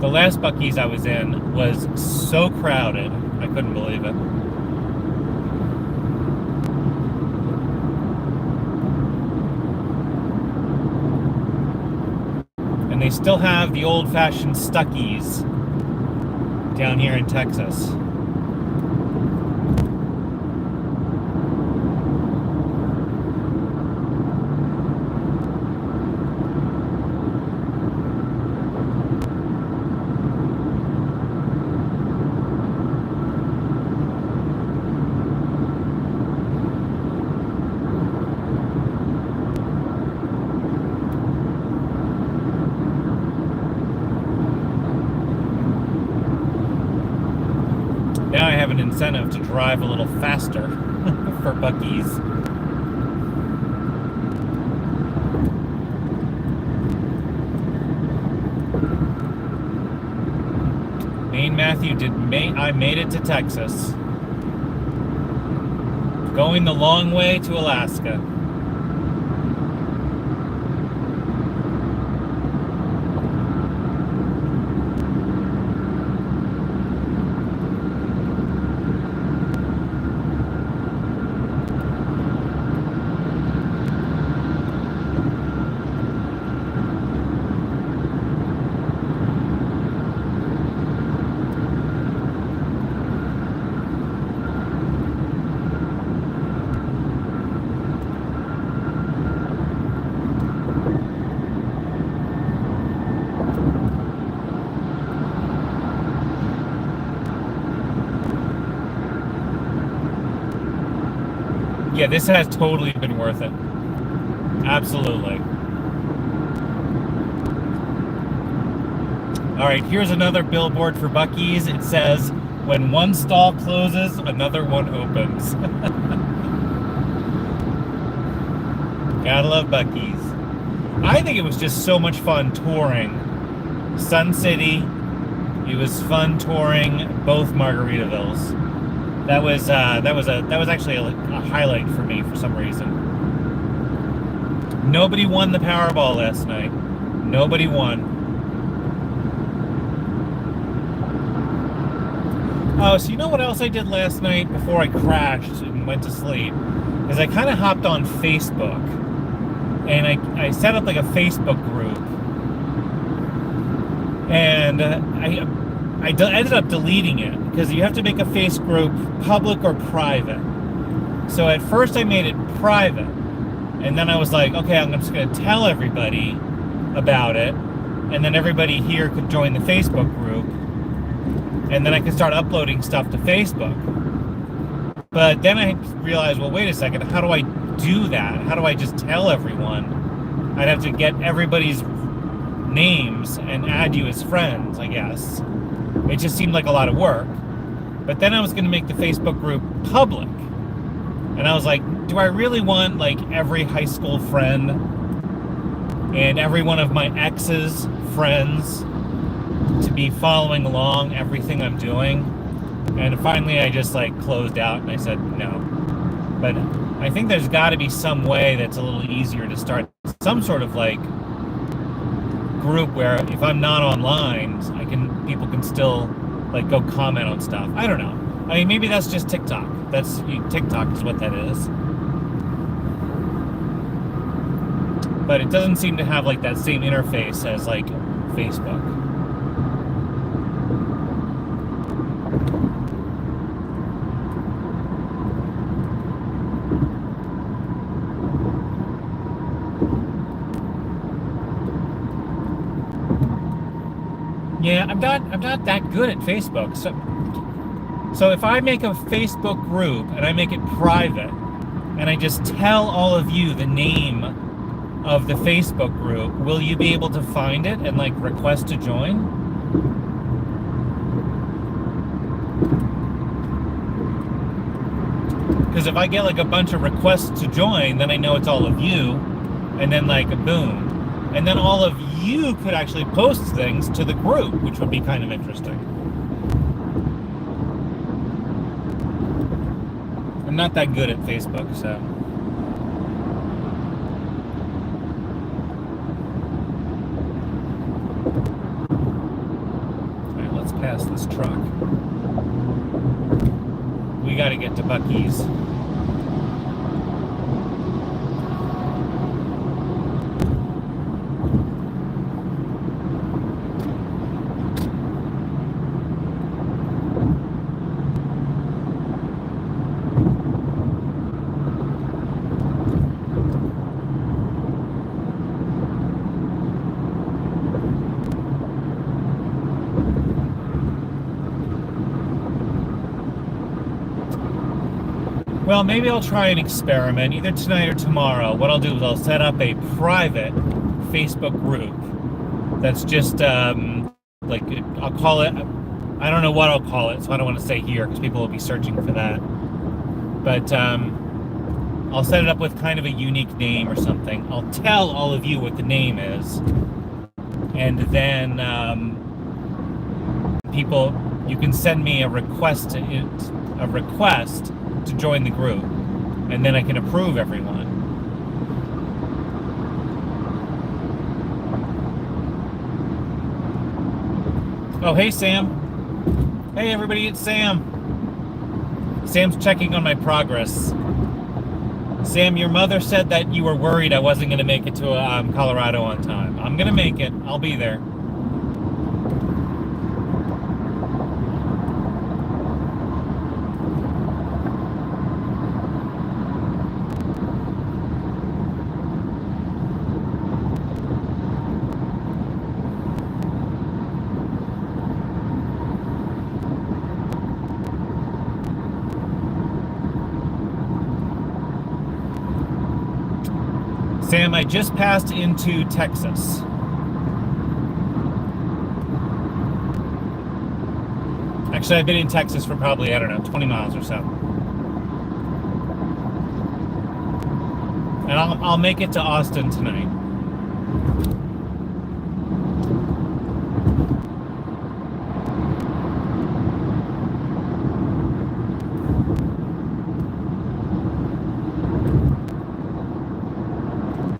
The last Buc-ee's I was in was so crowded, I couldn't believe it. And they still have the old-fashioned Stuckies down here in Texas. incentive to drive a little faster for Buc-ee's. Maine Matthew I made it to Texas. Going the long way to Alaska. Yeah, this has totally been worth it. Absolutely. All right, here's another billboard for Buc-ee's. It says, when one stall closes, another one opens. Gotta love Buc-ee's. I think it was just so much fun touring Sun City. It was fun touring both Margaritavilles. That was actually a highlight for me for some reason. Nobody won the Powerball last night. Nobody won. Oh, so you know what else I did last night before I crashed and went to sleep? Is I kind of hopped on Facebook. And I set up like a Facebook group. And I ended up deleting it because you have to make a face group public or private. So at first I made it private, and then I was like, okay, I'm just going to tell everybody about it, and then everybody here could join the Facebook group, and then I could start uploading stuff to Facebook. But then I realized, well, wait a second, how do I do that? How do I just tell everyone? I'd have to get everybody's names and add you as friends, I guess. It just seemed like a lot of work. But then I was going to make the Facebook group public. And I was like, do I really want like every high school friend and every one of my ex's friends to be following along everything I'm doing? And finally I just like closed out and I said no. But I think there's got to be some way that's a little easier to start some sort of like group where if I'm not online, people can still like go comment on stuff. I don't know. I mean, maybe that's just TikTok. TikTok is what that is. But it doesn't seem to have like that same interface as like Facebook. Yeah, I'm not that good at Facebook. So if I make a Facebook group and I make it private and I just tell all of you the name of the Facebook group, will you be able to find it and like request to join? Because if I get like a bunch of requests to join, then I know it's all of you, and then like boom. And then all of you could actually post things to the group, which would be kind of interesting. I'm not that good at Facebook, so. All right, let's pass this truck. We got to get to Buc-ee's. Well, maybe I'll try an experiment either tonight or tomorrow. What I'll do is I'll set up a private Facebook group that's just like, I'll call it I don't know what I'll call it, so I don't want to say here because people will be searching for that. But I'll set it up with kind of a unique name or something. I'll tell all of you what the name is, and then people, you can send me a request to join the group, and then I can approve everyone. Oh, hey, Sam. Hey, everybody, it's Sam. Sam's checking on my progress. Sam, your mother said that you were worried I wasn't going to make it to Colorado on time. I'm going to make it. I'll be there. Sam, I just passed into Texas. Actually, I've been in Texas for probably, I don't know, 20 miles or so. And I'll make it to Austin tonight.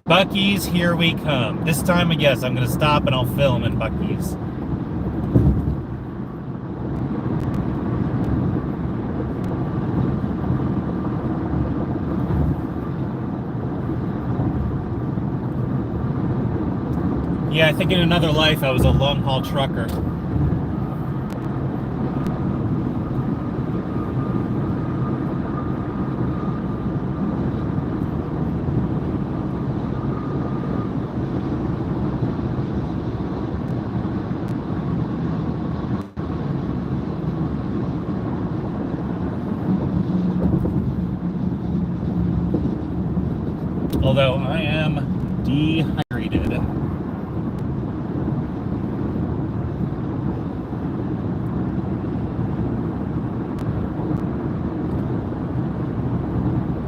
Buc-ee's, here we come. This time, yes, I'm going to stop and I'll film in Buc-ee's. Yeah, I think in another life I was a long-haul trucker. Although I am dehydrated.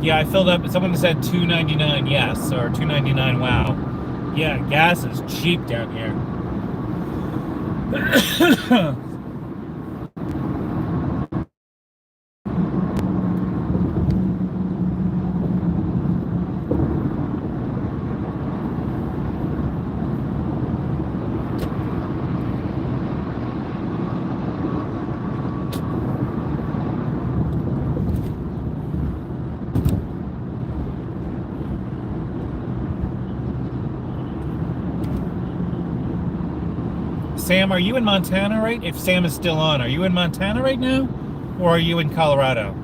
Yeah, I filled up. Someone said $2.99 yes, or $2.99 wow. Yeah, gas is cheap down here. Sam, are you in Montana, right? If Sam is still on, are you in Montana right now? Or are you in Colorado?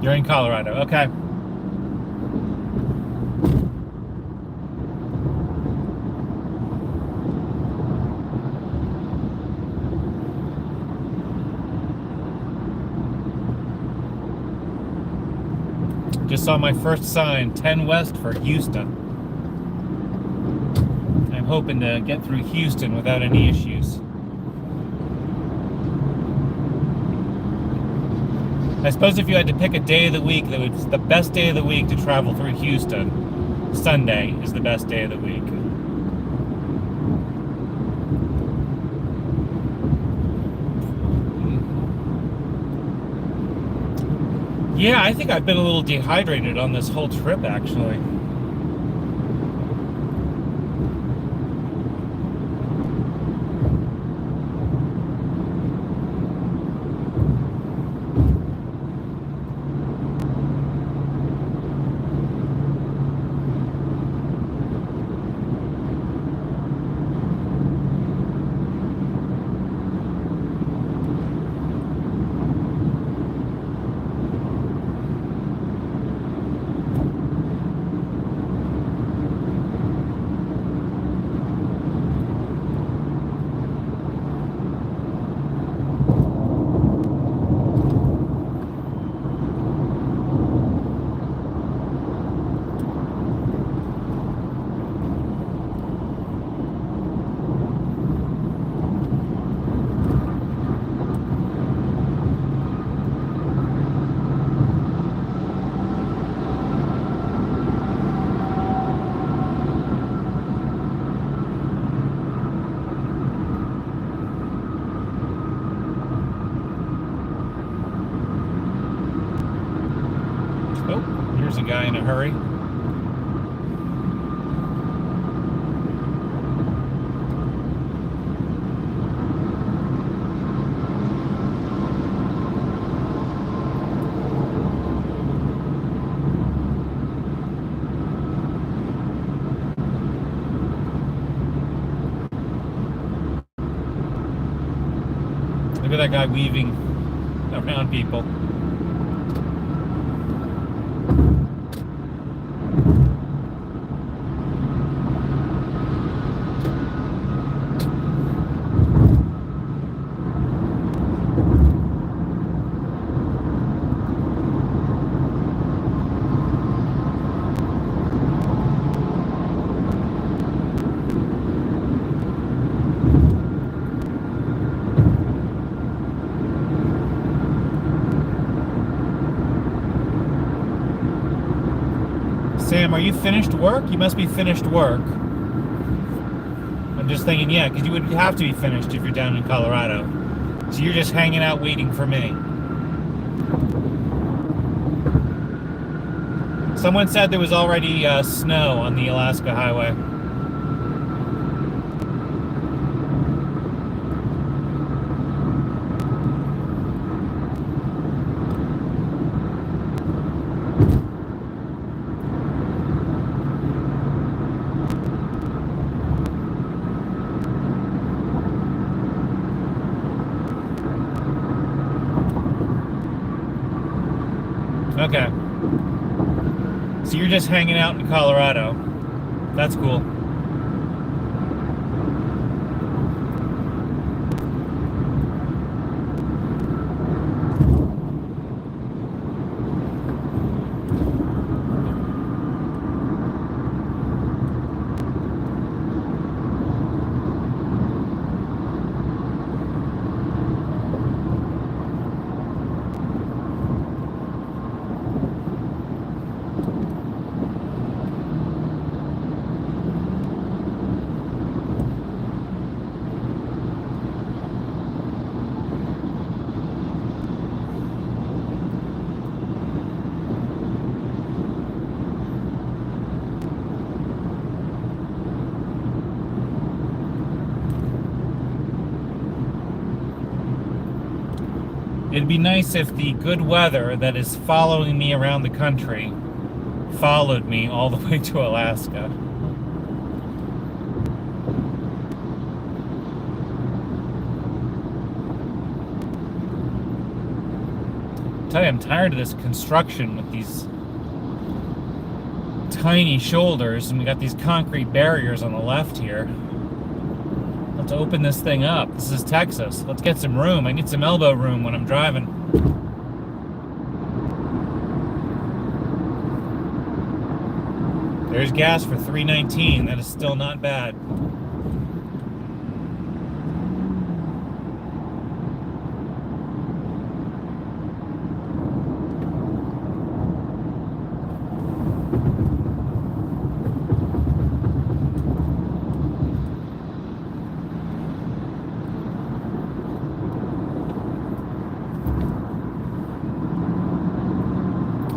You're in Colorado, okay. Just saw my first sign, 10 West for Houston. I'm hoping to get through Houston without any issues. I suppose if you had to pick a day of the week that was the best day of the week to travel through Houston, Sunday is the best day of the week. Yeah, I think I've been a little dehydrated on this whole trip, actually. a guy in a hurry. Look at that guy weaving around people. Sam, are you finished work? You must be finished work. I'm just thinking, yeah, because you would have to be finished if you're down in Colorado. So you're just hanging out waiting for me. Someone said there was already snow on the Alaska Highway. Okay. So you're just hanging out in Colorado. That's cool. It'd be nice if the good weather that is following me around the country followed me all the way to Alaska. I tell you, I'm tired of this construction with these tiny shoulders, and we got these concrete barriers on the left here. Let's open this thing up. This is Texas. Let's get some room. I need some elbow room when I'm driving. There's gas for $3.19. That is still not bad.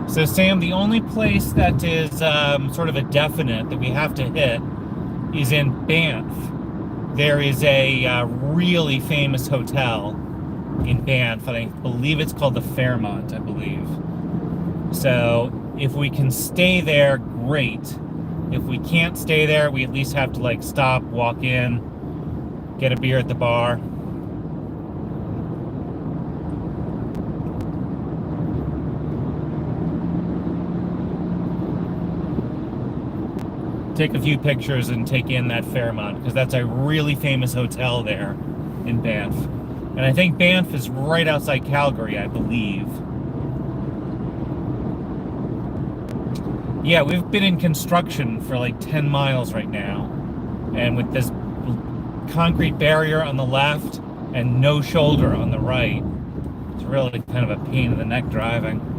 So Sam, the only place that is sort of a definite that we have to hit is in Banff. There is a really famous hotel in Banff, and I believe it's called the Fairmont, I believe. So if we can stay there, great. If we can't stay there, we at least have to like stop, walk in, get a beer at the bar. Take a few pictures and take in that Fairmont, because that's a really famous hotel there in Banff. And I think Banff is right outside Calgary, I believe. Yeah, we've been in construction for like 10 miles right now. And with this concrete barrier on the left and no shoulder on the right, it's really kind of a pain in the neck driving.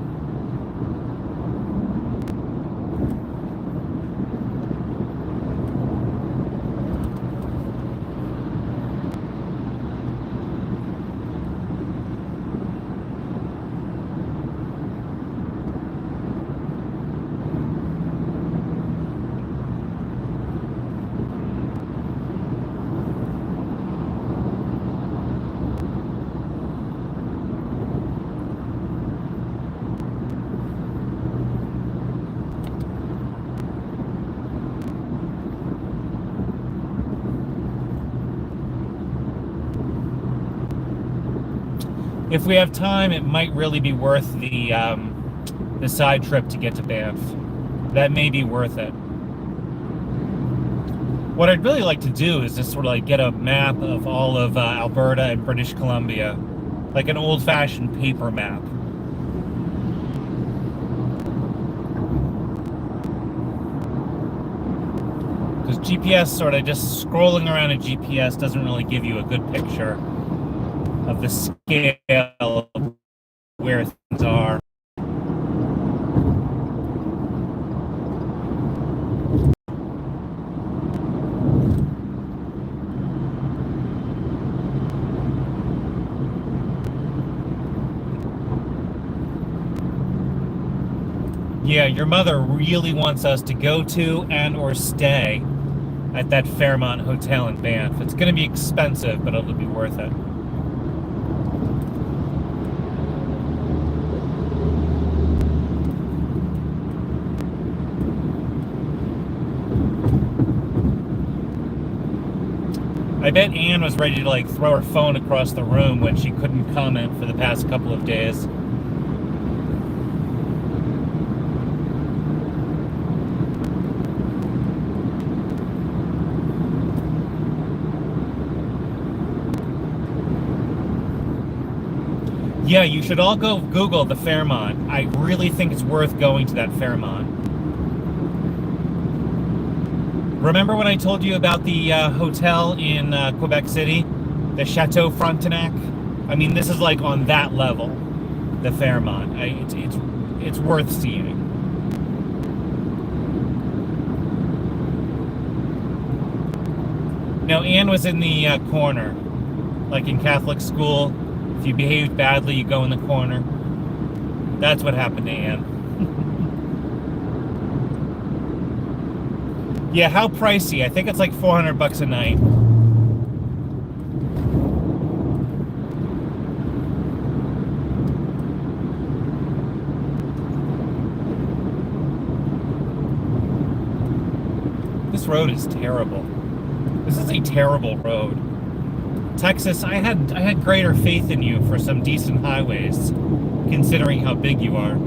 If we have time, it might really be worth the side trip to get to Banff. That may be worth it. What I'd really like to do is just sort of like get a map of all of Alberta and British Columbia, like an old-fashioned paper map. Because GPS, sort of just scrolling around a GPS doesn't really give you a good picture of the scale of where things are. Yeah, your mother really wants us to go to and or stay at that Fairmont Hotel in Banff. It's going to be expensive, but it'll be worth it. I bet Anne was ready to like throw her phone across the room when she couldn't comment for the past couple of days. Yeah, you should all go Google the Fairmont. I really think it's worth going to that Fairmont. Remember when I told you about the hotel in Quebec City? The Chateau Frontenac? I mean, this is like on that level, the Fairmont. It's worth seeing. Now, Anne was in the corner, like in Catholic school. If you behaved badly, you go in the corner. That's what happened to Anne. Yeah, how pricey? I think it's like $400 a night. This road is terrible. This is a terrible road. Texas, I had greater faith in you for some decent highways, considering how big you are.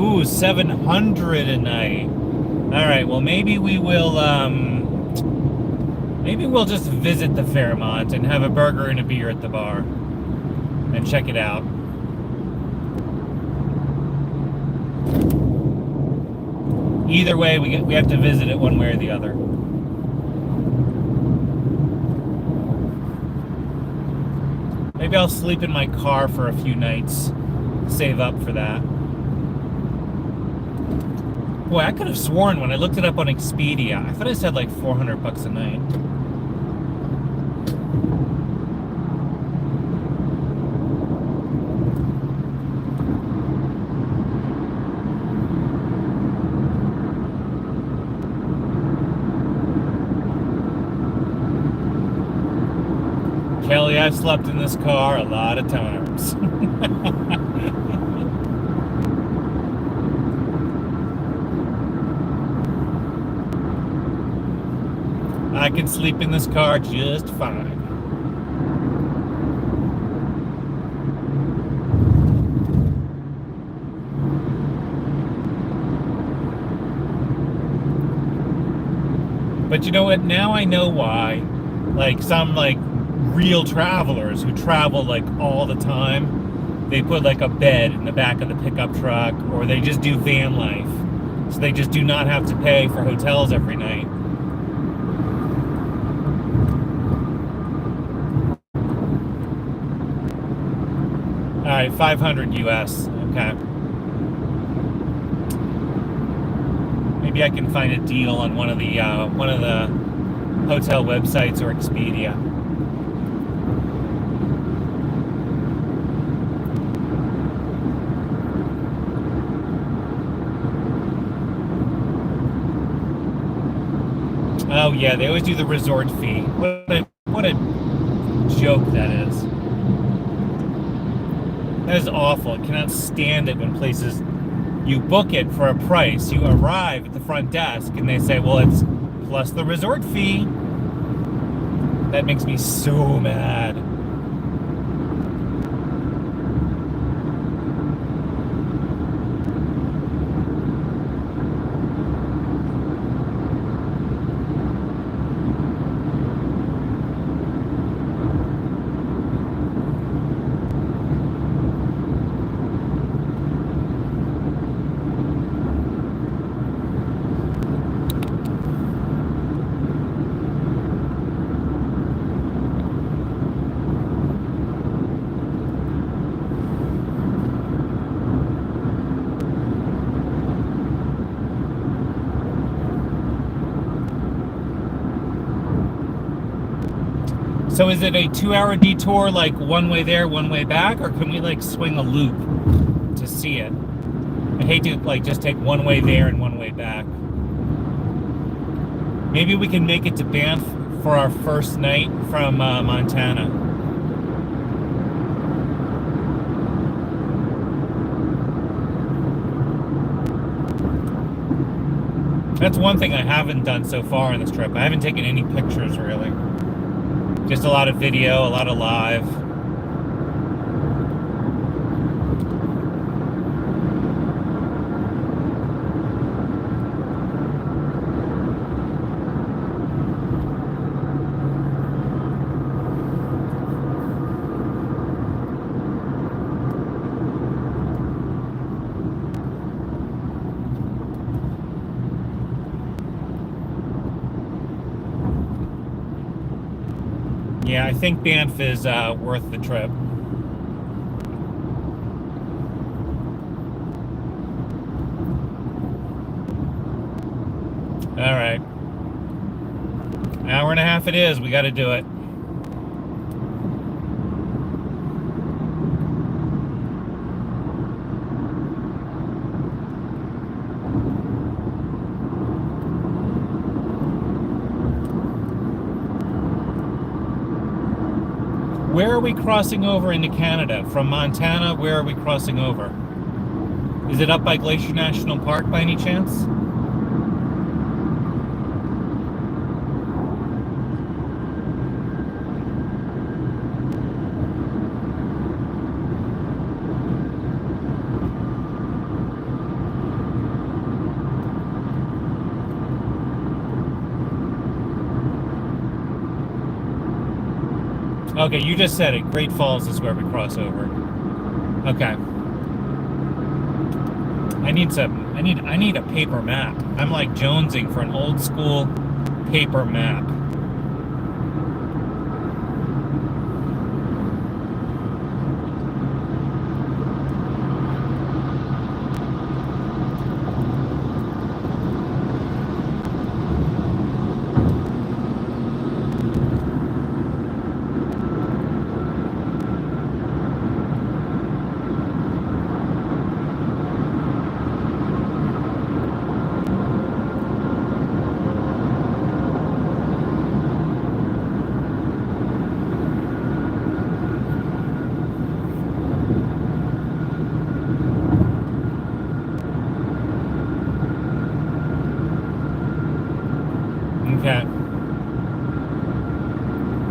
Ooh, 700 a night. All right, well maybe we'll just visit the Fairmont and have a burger and a beer at the bar and check it out. Either way, we have to visit it one way or the other. Maybe I'll sleep in my car for a few nights, save up for that. Boy, I could have sworn when I looked it up on Expedia, I thought it said like $400 a night. Kelly, I've slept in this car a lot of times. I can sleep in this car just fine. But you know what? Now I know why. Like some real travelers who travel like all the time, they put like a bed in the back of the pickup truck, or they just do van life. So they just do not have to pay for hotels every night. All right, 500 US. Okay. Maybe I can find a deal on one of the hotel websites or Expedia. Oh yeah, they always do the resort fee. What a joke that is. That is awful. I cannot stand it when places You book it for a price. You arrive at the front desk and they say, well, it's plus the resort fee. That makes me so mad. So is it a 2-hour detour, like one way there, one way back, or can we like swing a loop to see it? I hate to like just take one way there and one way back. Maybe we can make it to Banff for our first night from Montana. That's one thing I haven't done so far on this trip. I haven't taken any pictures really. Just a lot of video, a lot of live. Yeah, I think Banff is worth the trip. All right. Hour and a half it is. We got to do it. Where are we crossing over into Canada? From Montana, where are we crossing over? Is it up by Glacier National Park by any chance? Okay, you just said it. Great Falls is where we cross over. Okay. I need a paper map. I'm like jonesing for an old school paper map. Okay.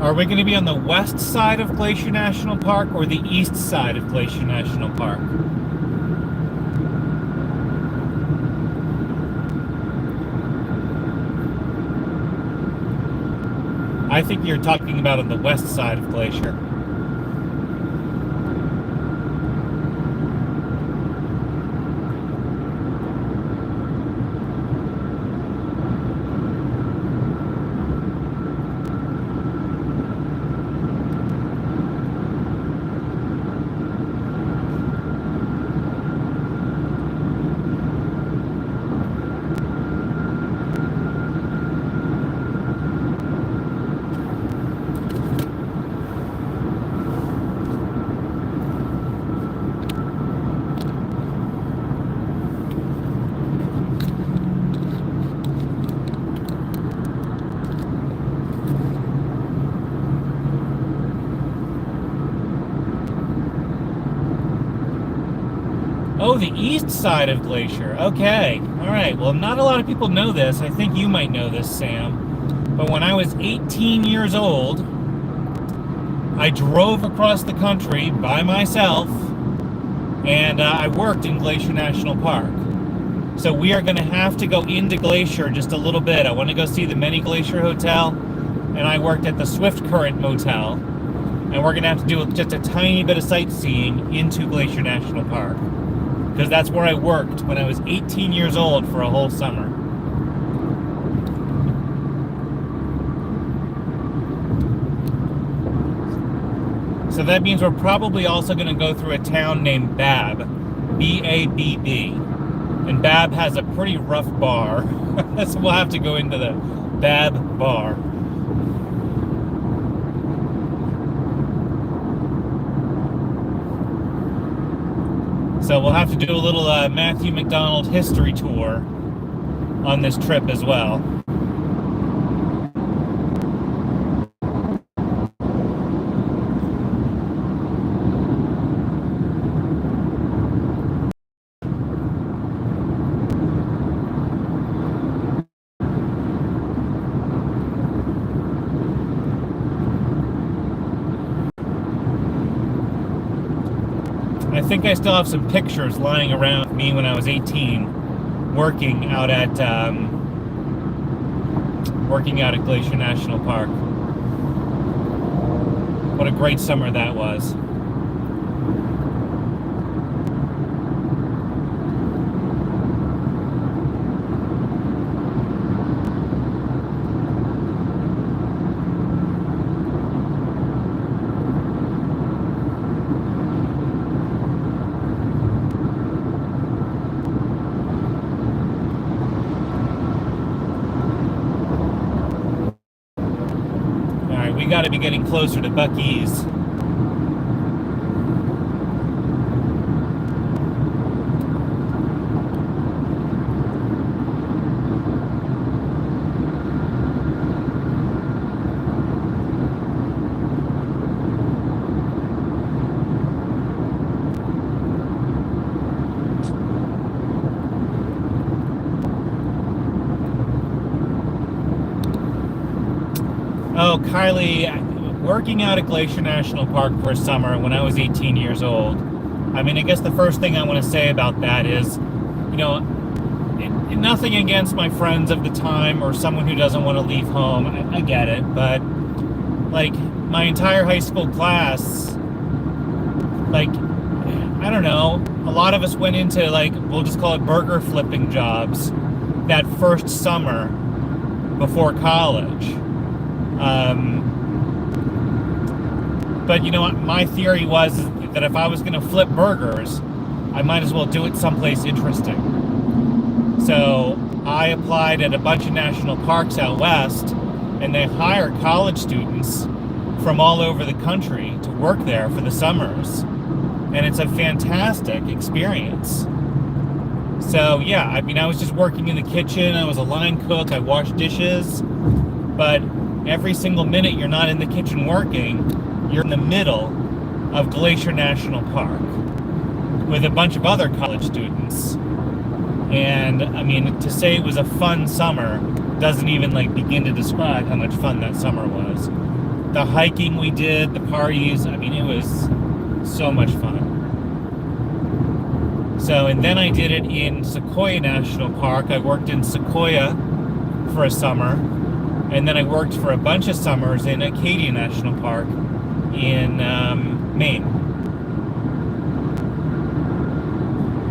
Are we going to be on the west side of Glacier National Park or the east side of Glacier National Park? I think you're talking about on the west side of Glacier. Oh, the east side of Glacier. Okay. All right. Well, not a lot of people know this. I think you might know this, Sam. But when I was 18 years old, I drove across the country by myself, and I worked in Glacier National Park. So we are going to have to go into Glacier just a little bit. I want to go see the Many Glacier Hotel, and I worked at the Swift Current Motel. And we're going to have to do just a tiny bit of sightseeing into Glacier National Park, because that's where I worked when I was 18 years old for a whole summer. So that means we're probably also going to go through a town named Babb, B-A-B-B. And Babb has a pretty rough bar, so we'll have to go into the Babb bar. So we'll have to do a little Matthew McDonald history tour on this trip as well. I think I still have some pictures lying around me when I was 18, working out at Glacier National Park. What a great summer that was. We got to be getting closer to Buc-ee's. Oh, Kylie, working out at Glacier National Park for a summer when I was 18 years old. I mean, I guess the first thing I want to say about that is, you know, nothing against my friends of the time or someone who doesn't want to leave home. I get it, but like my entire high school class, like, I don't know, a lot of us went into, like, we'll just call it burger flipping jobs that first summer before college. But you know what? My theory was that if I was going to flip burgers, I might as well do it someplace interesting. So I applied at a bunch of national parks out west, and they hire college students from all over the country to work there for the summers. And it's a fantastic experience. So yeah, I mean, I was just working in the kitchen. I was a line cook. I washed dishes. But every single minute you're not in the kitchen working, you're in the middle of Glacier National Park with a bunch of other college students. And I mean, to say it was a fun summer doesn't even like begin to describe how much fun that summer was. The hiking we did, the parties, I mean, it was so much fun. So, and then I did it in Sequoia National Park. I worked in Sequoia for a summer. And then I worked for a bunch of summers in Acadia National Park in Maine.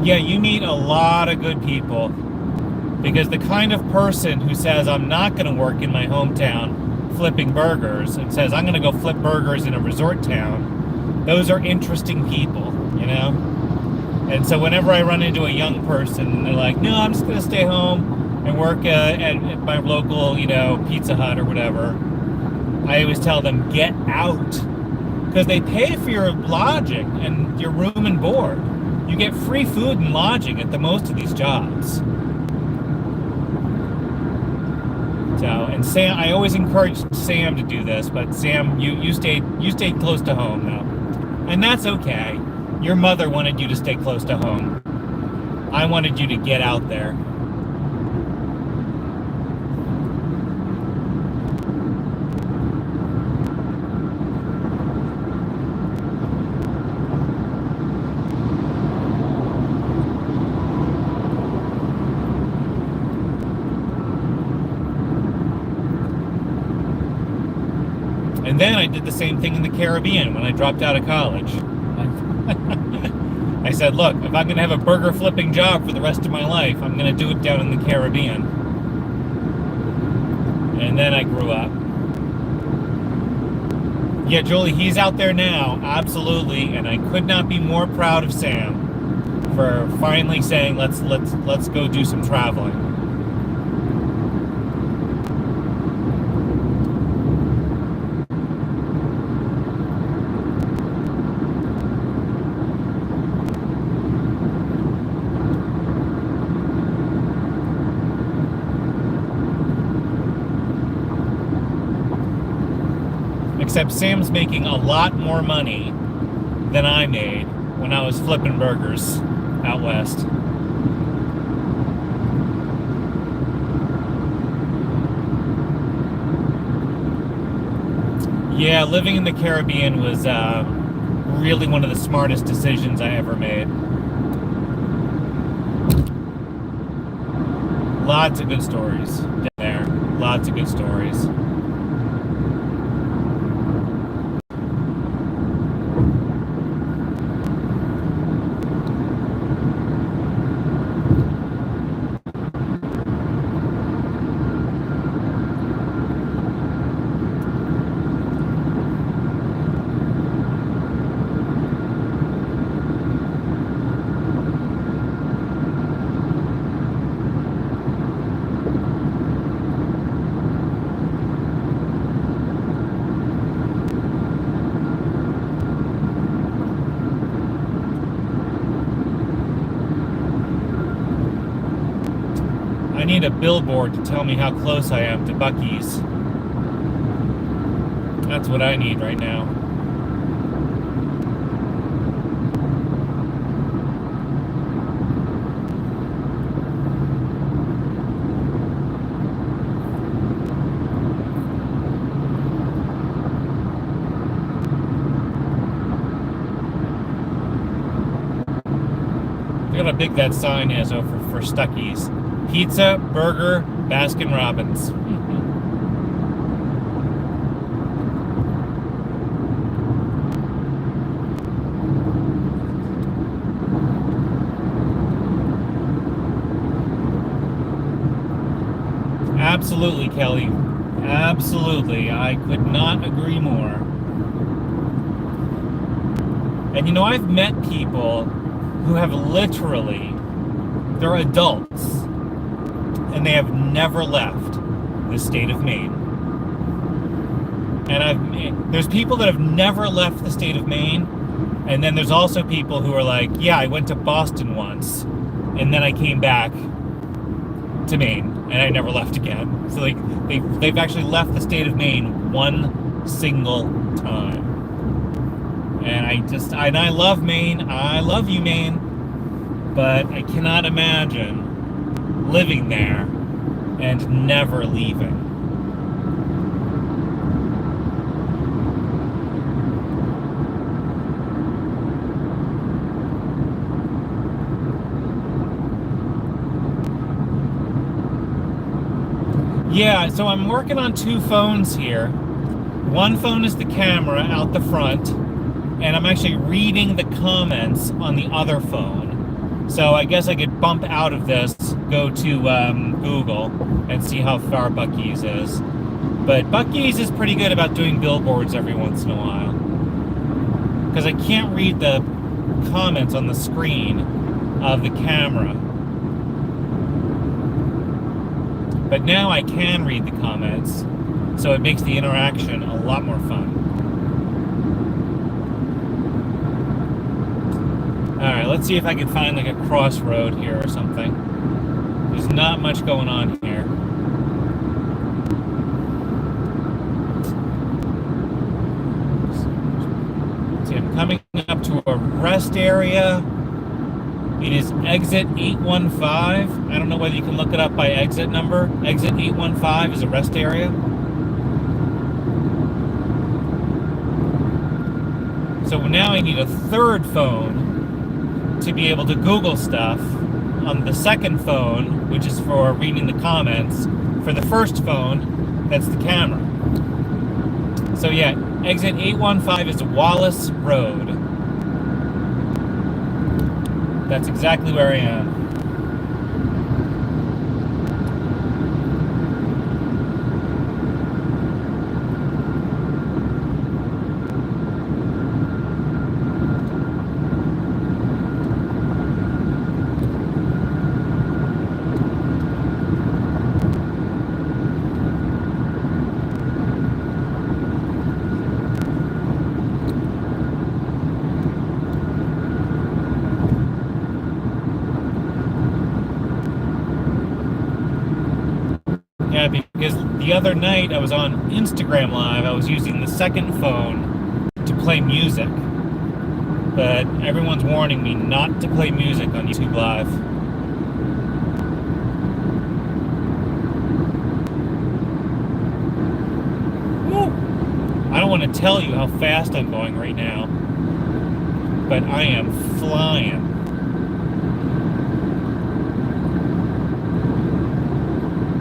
Yeah, you meet a lot of good people, because the kind of person who says, I'm not going to work in my hometown flipping burgers, and says, I'm going to go flip burgers in a resort town, those are interesting people, you know? And so whenever I run into a young person and they're like, no, I'm just going to stay home and work at my local, you know, Pizza Hut or whatever, I always tell them, get out. Because they pay for your lodging and your room and board. You get free food and lodging at the most of these jobs. So, and Sam, I always encourage Sam to do this, but Sam, you stayed close to home though. And that's okay. Your mother wanted you to stay close to home. I wanted you to get out there. And then I did the same thing in the Caribbean when I dropped out of college. I said, look, if I'm going to have a burger flipping job for the rest of my life, I'm going to do it down in the Caribbean. And then I grew up. Yeah, Julie, he's out there now, absolutely, and I could not be more proud of Sam for finally saying, let's go do some traveling. Except Sam's making a lot more money than I made when I was flipping burgers out west. Yeah, living in the Caribbean was really one of the smartest decisions I ever made. Lots of good stories down there. Lots of good stories. I need a billboard to tell me how close I am to Buc-ee's. That's what I need right now. Look how big that sign is over for Stuckey's. Pizza, burger, Baskin Robbins. Absolutely, Kelly. Absolutely. I could not agree more. And you know, I've met people who have literally, they're adults, and they have never left the state of Maine. And there's people that have never left the state of Maine, and then there's also people who are like, yeah, I went to Boston once, and then I came back to Maine, and I never left again. So like, they've actually left the state of Maine one single time. And I love Maine. I love you, Maine. But I cannot imagine living there and never leaving. Yeah, so I'm working on two phones here. One phone is the camera out the front, and I'm actually reading the comments on the other phone. So I guess I could bump out of this, go to Google, and see how far Buc-ee's is. But Buc-ee's is pretty good about doing billboards every once in a while. Because I can't read the comments on the screen of the camera. But now I can read the comments, so it makes the interaction a lot more fun. Alright, let's see if I can find like a crossroad here or something. There's not much going on here. See, I'm coming up to a rest area. It is exit 815. I don't know whether you can look it up by exit number. Exit 815 is a rest area. So now I need a third phone to be able to Google stuff on the second phone, which is for reading the comments. For the first phone, that's the camera. So yeah, exit 815 is Wallace Road. That's exactly where I am. Yeah, because the other night I was on Instagram Live, I was using the second phone to play music. But everyone's warning me not to play music on YouTube Live. Woo! I don't want to tell you how fast I'm going right now, but I am flying.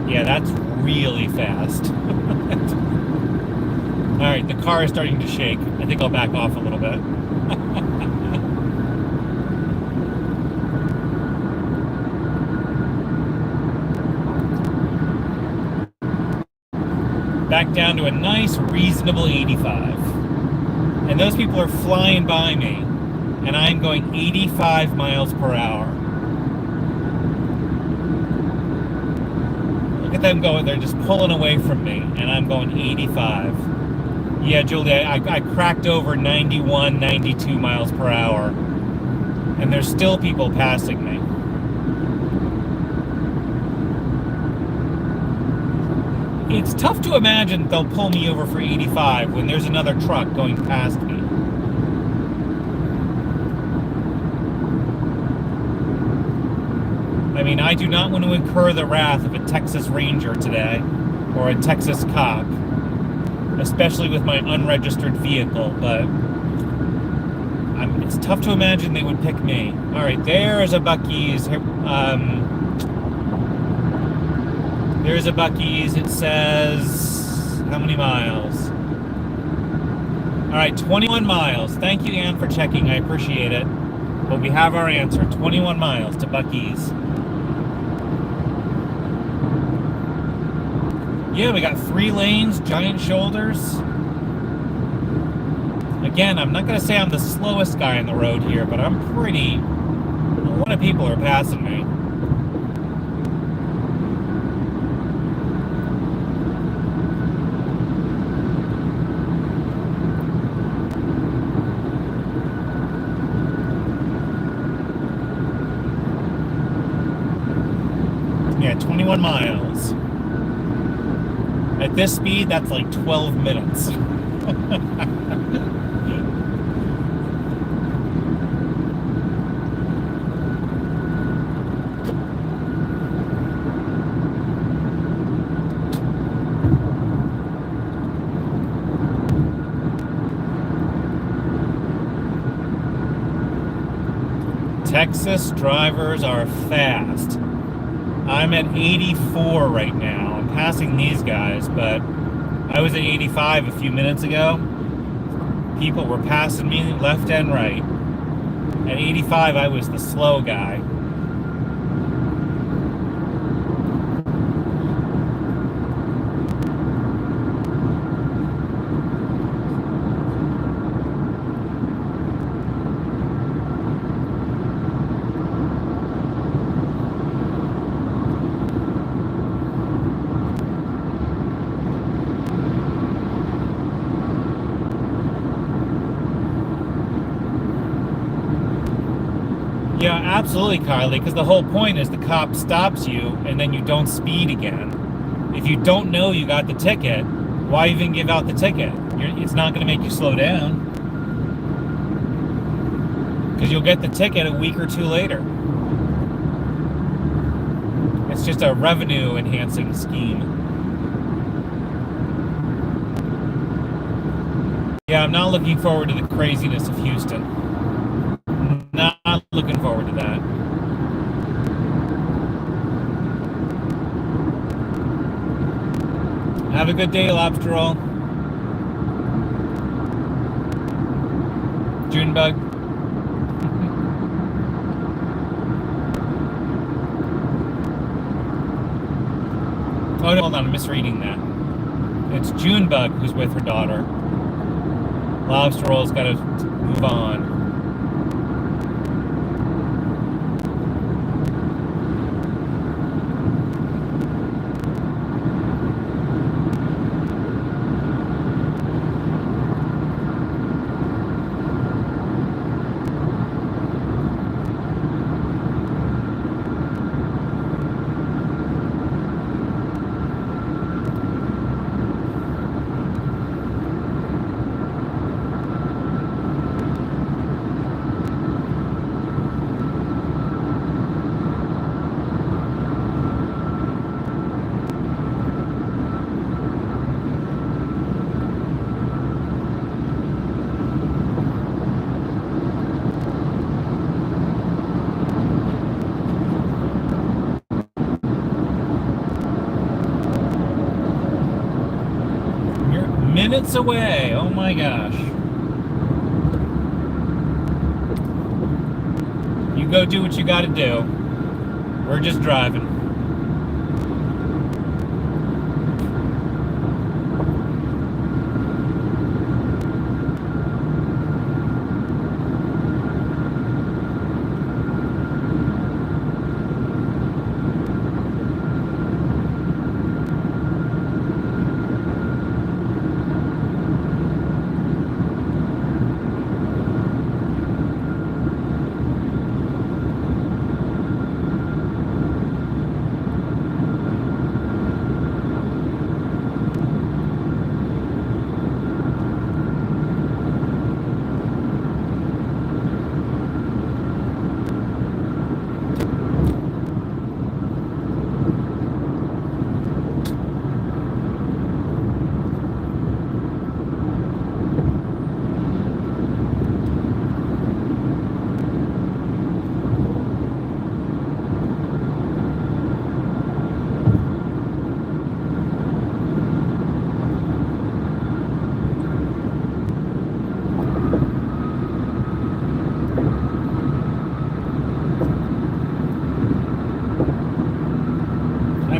Yeah, that's really fast. Alright, the car is starting to shake. I think I'll back off a little bit. Back down to a nice, reasonable 85. And those people are flying by me, and I'm going 85 miles per hour. Look at them going, they're just pulling away from me, and I'm going 85. Yeah, Julia, I cracked over 91, 92 miles per hour, and there's still people passing me. It's tough to imagine they'll pull me over for 85 when there's another truck going past me. I mean, I do not want to incur the wrath of a Texas Ranger today, or a Texas cop, especially with my unregistered vehicle, but it's tough to imagine they would pick me. All right, there's a Buc-ee's. There's a Buc-ee's. It says, how many miles? All right, 21 miles. Thank you, Ann, for checking. I appreciate it. But we have our answer, 21 miles to Buc-ee's. Yeah, we got 3 lanes, giant shoulders. Again, I'm not going to say I'm the slowest guy on the road here, but I'm pretty... A lot of people are passing me. Yeah, 21 miles. At this speed, that's like 12 minutes. Texas drivers are fast. I'm at 84 right now. I'm passing these guys, but I was at 85 a few minutes ago. People were passing me left and right. At 85, I was the slow guy. Yeah, absolutely, Kylie, because the whole point is the cop stops you and then you don't speed again. If you don't know you got the ticket, why even give out the ticket? It's not going to make you slow down. because you'll get the ticket a week or two later. It's just a revenue enhancing scheme. Yeah, I'm not looking forward to the craziness of Houston. Not looking forward to that. Have a good day, Lobster Roll. Junebug. Oh, no, hold on, I'm misreading that. It's Junebug who's with her daughter. Lobster Roll's got to move on. Minutes away. Oh my gosh. You go do what you gotta do. We're just driving.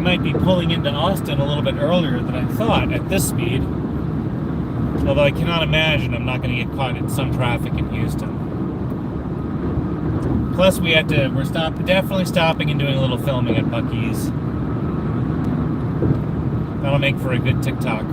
Might be pulling into Austin a little bit earlier than I thought at this speed. Although I cannot imagine I'm not going to get caught in some traffic in Houston. Plus we're definitely stopping and doing a little filming at Buc-ee's. That'll make for a good TikTok.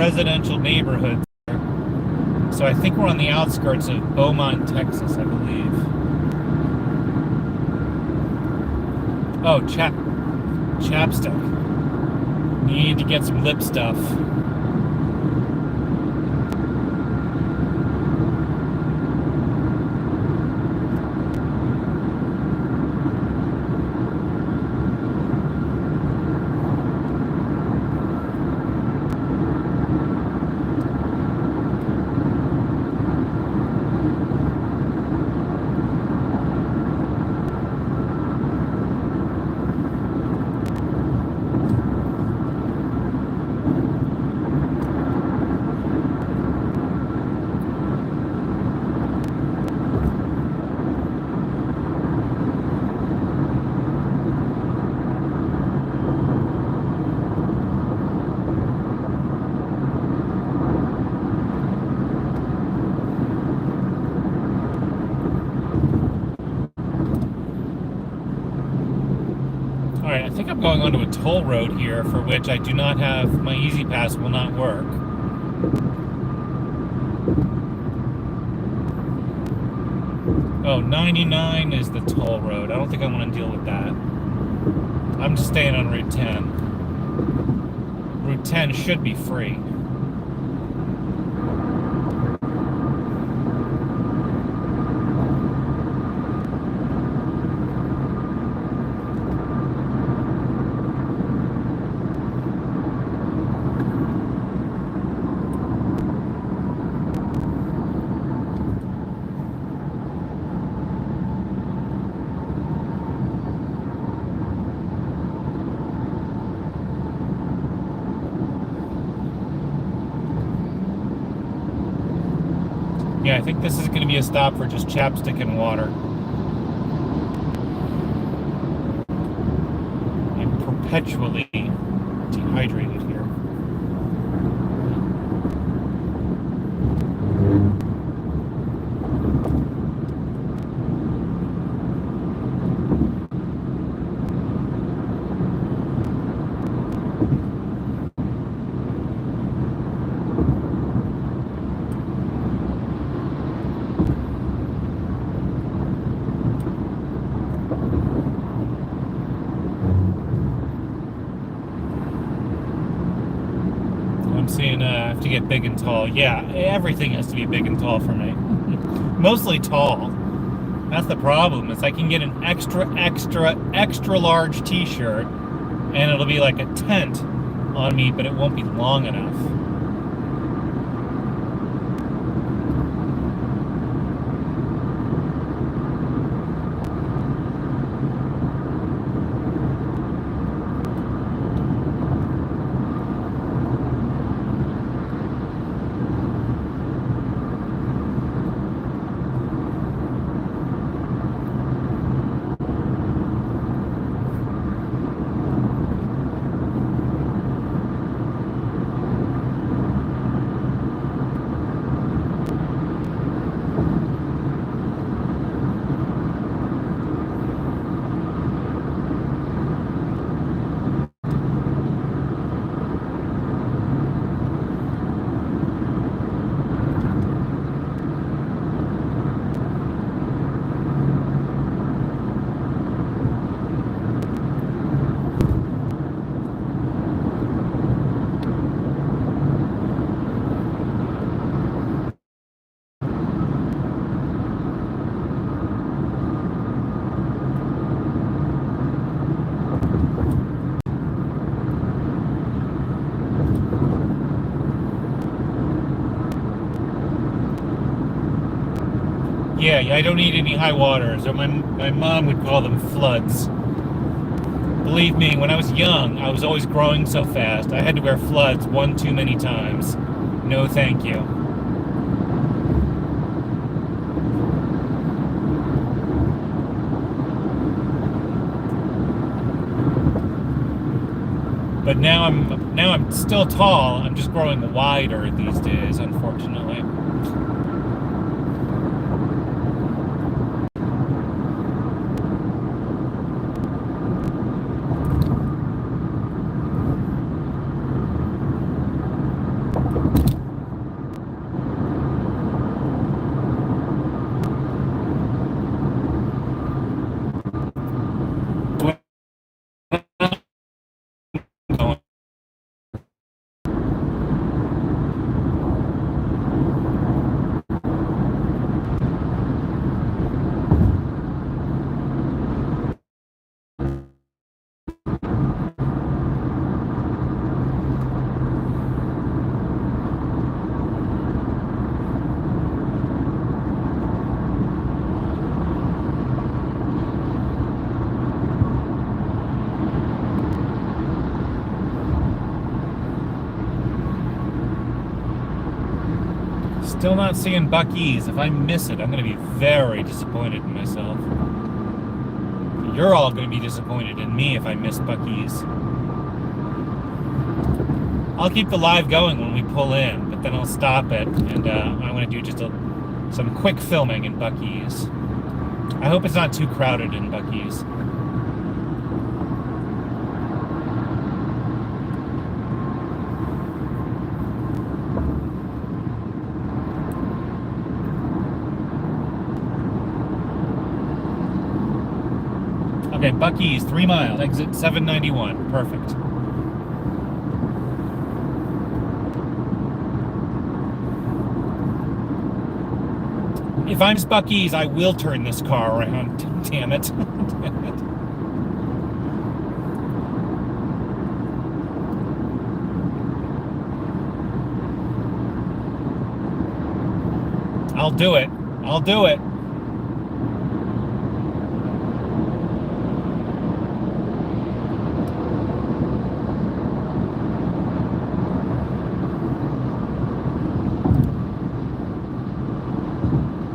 residential neighborhoods there. So I think we're on the outskirts of Beaumont, Texas, I believe. Oh, chapstick. Need to get some lip stuff. Alright, I think I'm going onto a toll road here for which I do not have, my Easy Pass will not work. Oh, 99 is the toll road. I don't think I want to deal with that. I'm just staying on Route 10. Route 10 should be free. Yeah, I think this is going to be a stop for just chapstick and water. I'm perpetually dehydrated here. I'm seeing I have to get big and tall. Yeah, everything has to be big and tall for me. Mostly tall. That's the problem, is I can get an extra large t-shirt and it'll be like a tent on me, but it won't be long enough. Yeah, I don't need any high waters, or my mom would call them floods. Believe me, when I was young, I was always growing so fast, I had to wear floods one too many times. No thank you. But now I'm still tall, I'm just growing wider these days, unfortunately. Still not seeing Buc-ee's. If I miss it, I'm going to be very disappointed in myself. You're all going to be disappointed in me if I miss Buc-ee's. I'll keep the live going when we pull in, but then I'll stop it, and I want to do just some quick filming in Buc-ee's. I hope it's not too crowded in Buc-ee's. Okay, Buc-ee's, 3 miles, exit 791. Perfect. If I'm Buc-ee's, I will turn this car around. Damn it. Damn it. I'll do it. I'll do it.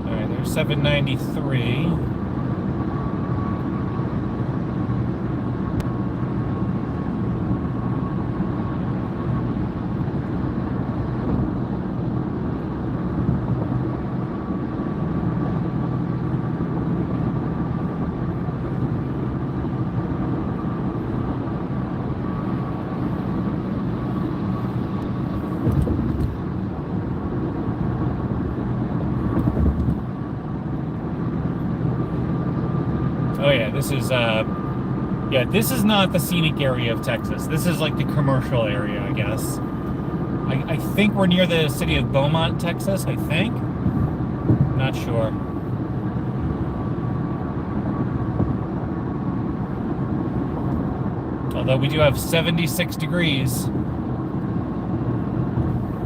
All right, there's 793. Oh yeah, this is this is not the scenic area of Texas. This is like the commercial area, I guess. I think we're near the city of Beaumont, Texas, I think. Not sure. Although we do have 76 degrees.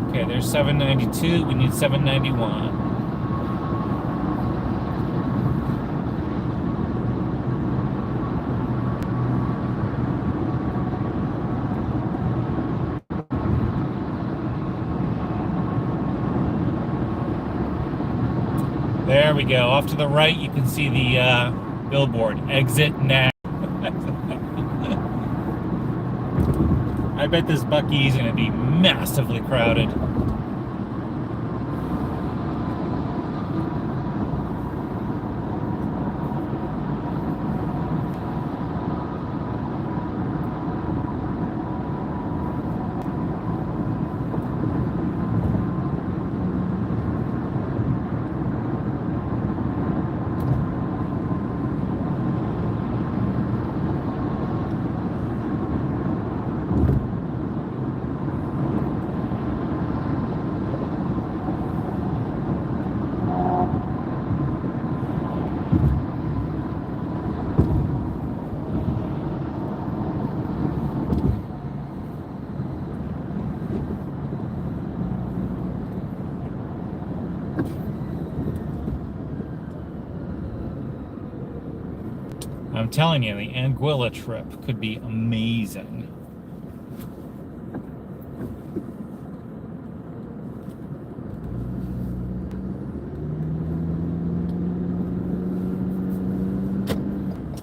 Okay, there's 792, we need 791. There we go. Off to the right, you can see the billboard. Exit now. I bet this Buc-ee's going to be massively crowded. I'm telling you, the Anguilla trip could be amazing.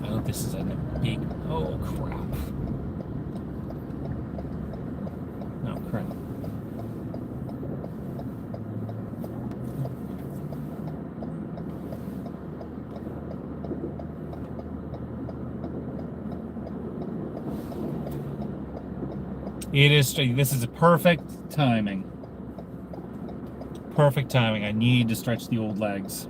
I hope this is a big... Oh, crap. Oh, crap. It is. This is a perfect timing. Perfect timing. I need to stretch the old legs.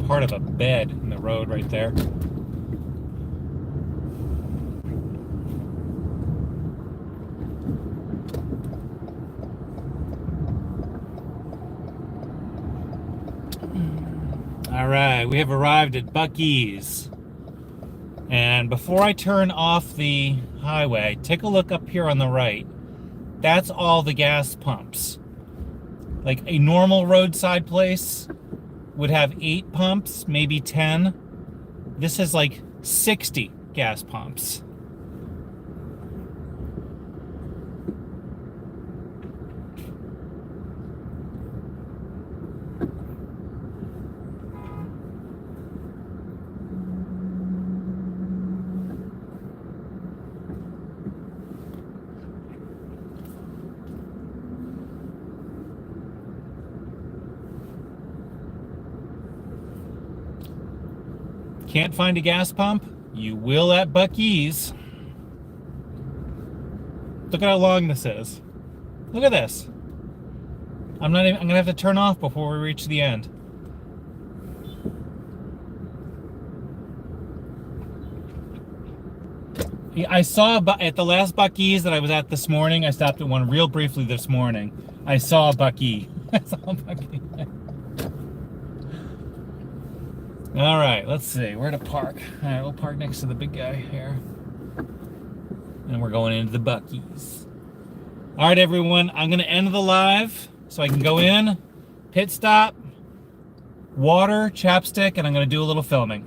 part of a bed in the road right there. All right, we have arrived at Buc-ee's. And before I turn off the highway, take a look up here on the right. That's all the gas pumps. Like a normal roadside place would have 8 pumps, maybe 10. This is like 60 gas pumps. Can't find a gas pump? You will at Buc-ee's. Look at how long this is. Look at this. I'm gonna have to turn off before we reach the end. I saw at the last Buc-ee's that I was at this morning, I stopped at one real briefly this morning. I saw a Buc-ee. I saw a Buc-ee. All right, let's see where to park. All right, we'll park next to the big guy here. And we're going into the Buc-ee's. All right, everyone, I'm gonna end the live so I can go in, pit stop, water, chapstick, and I'm gonna do a little filming.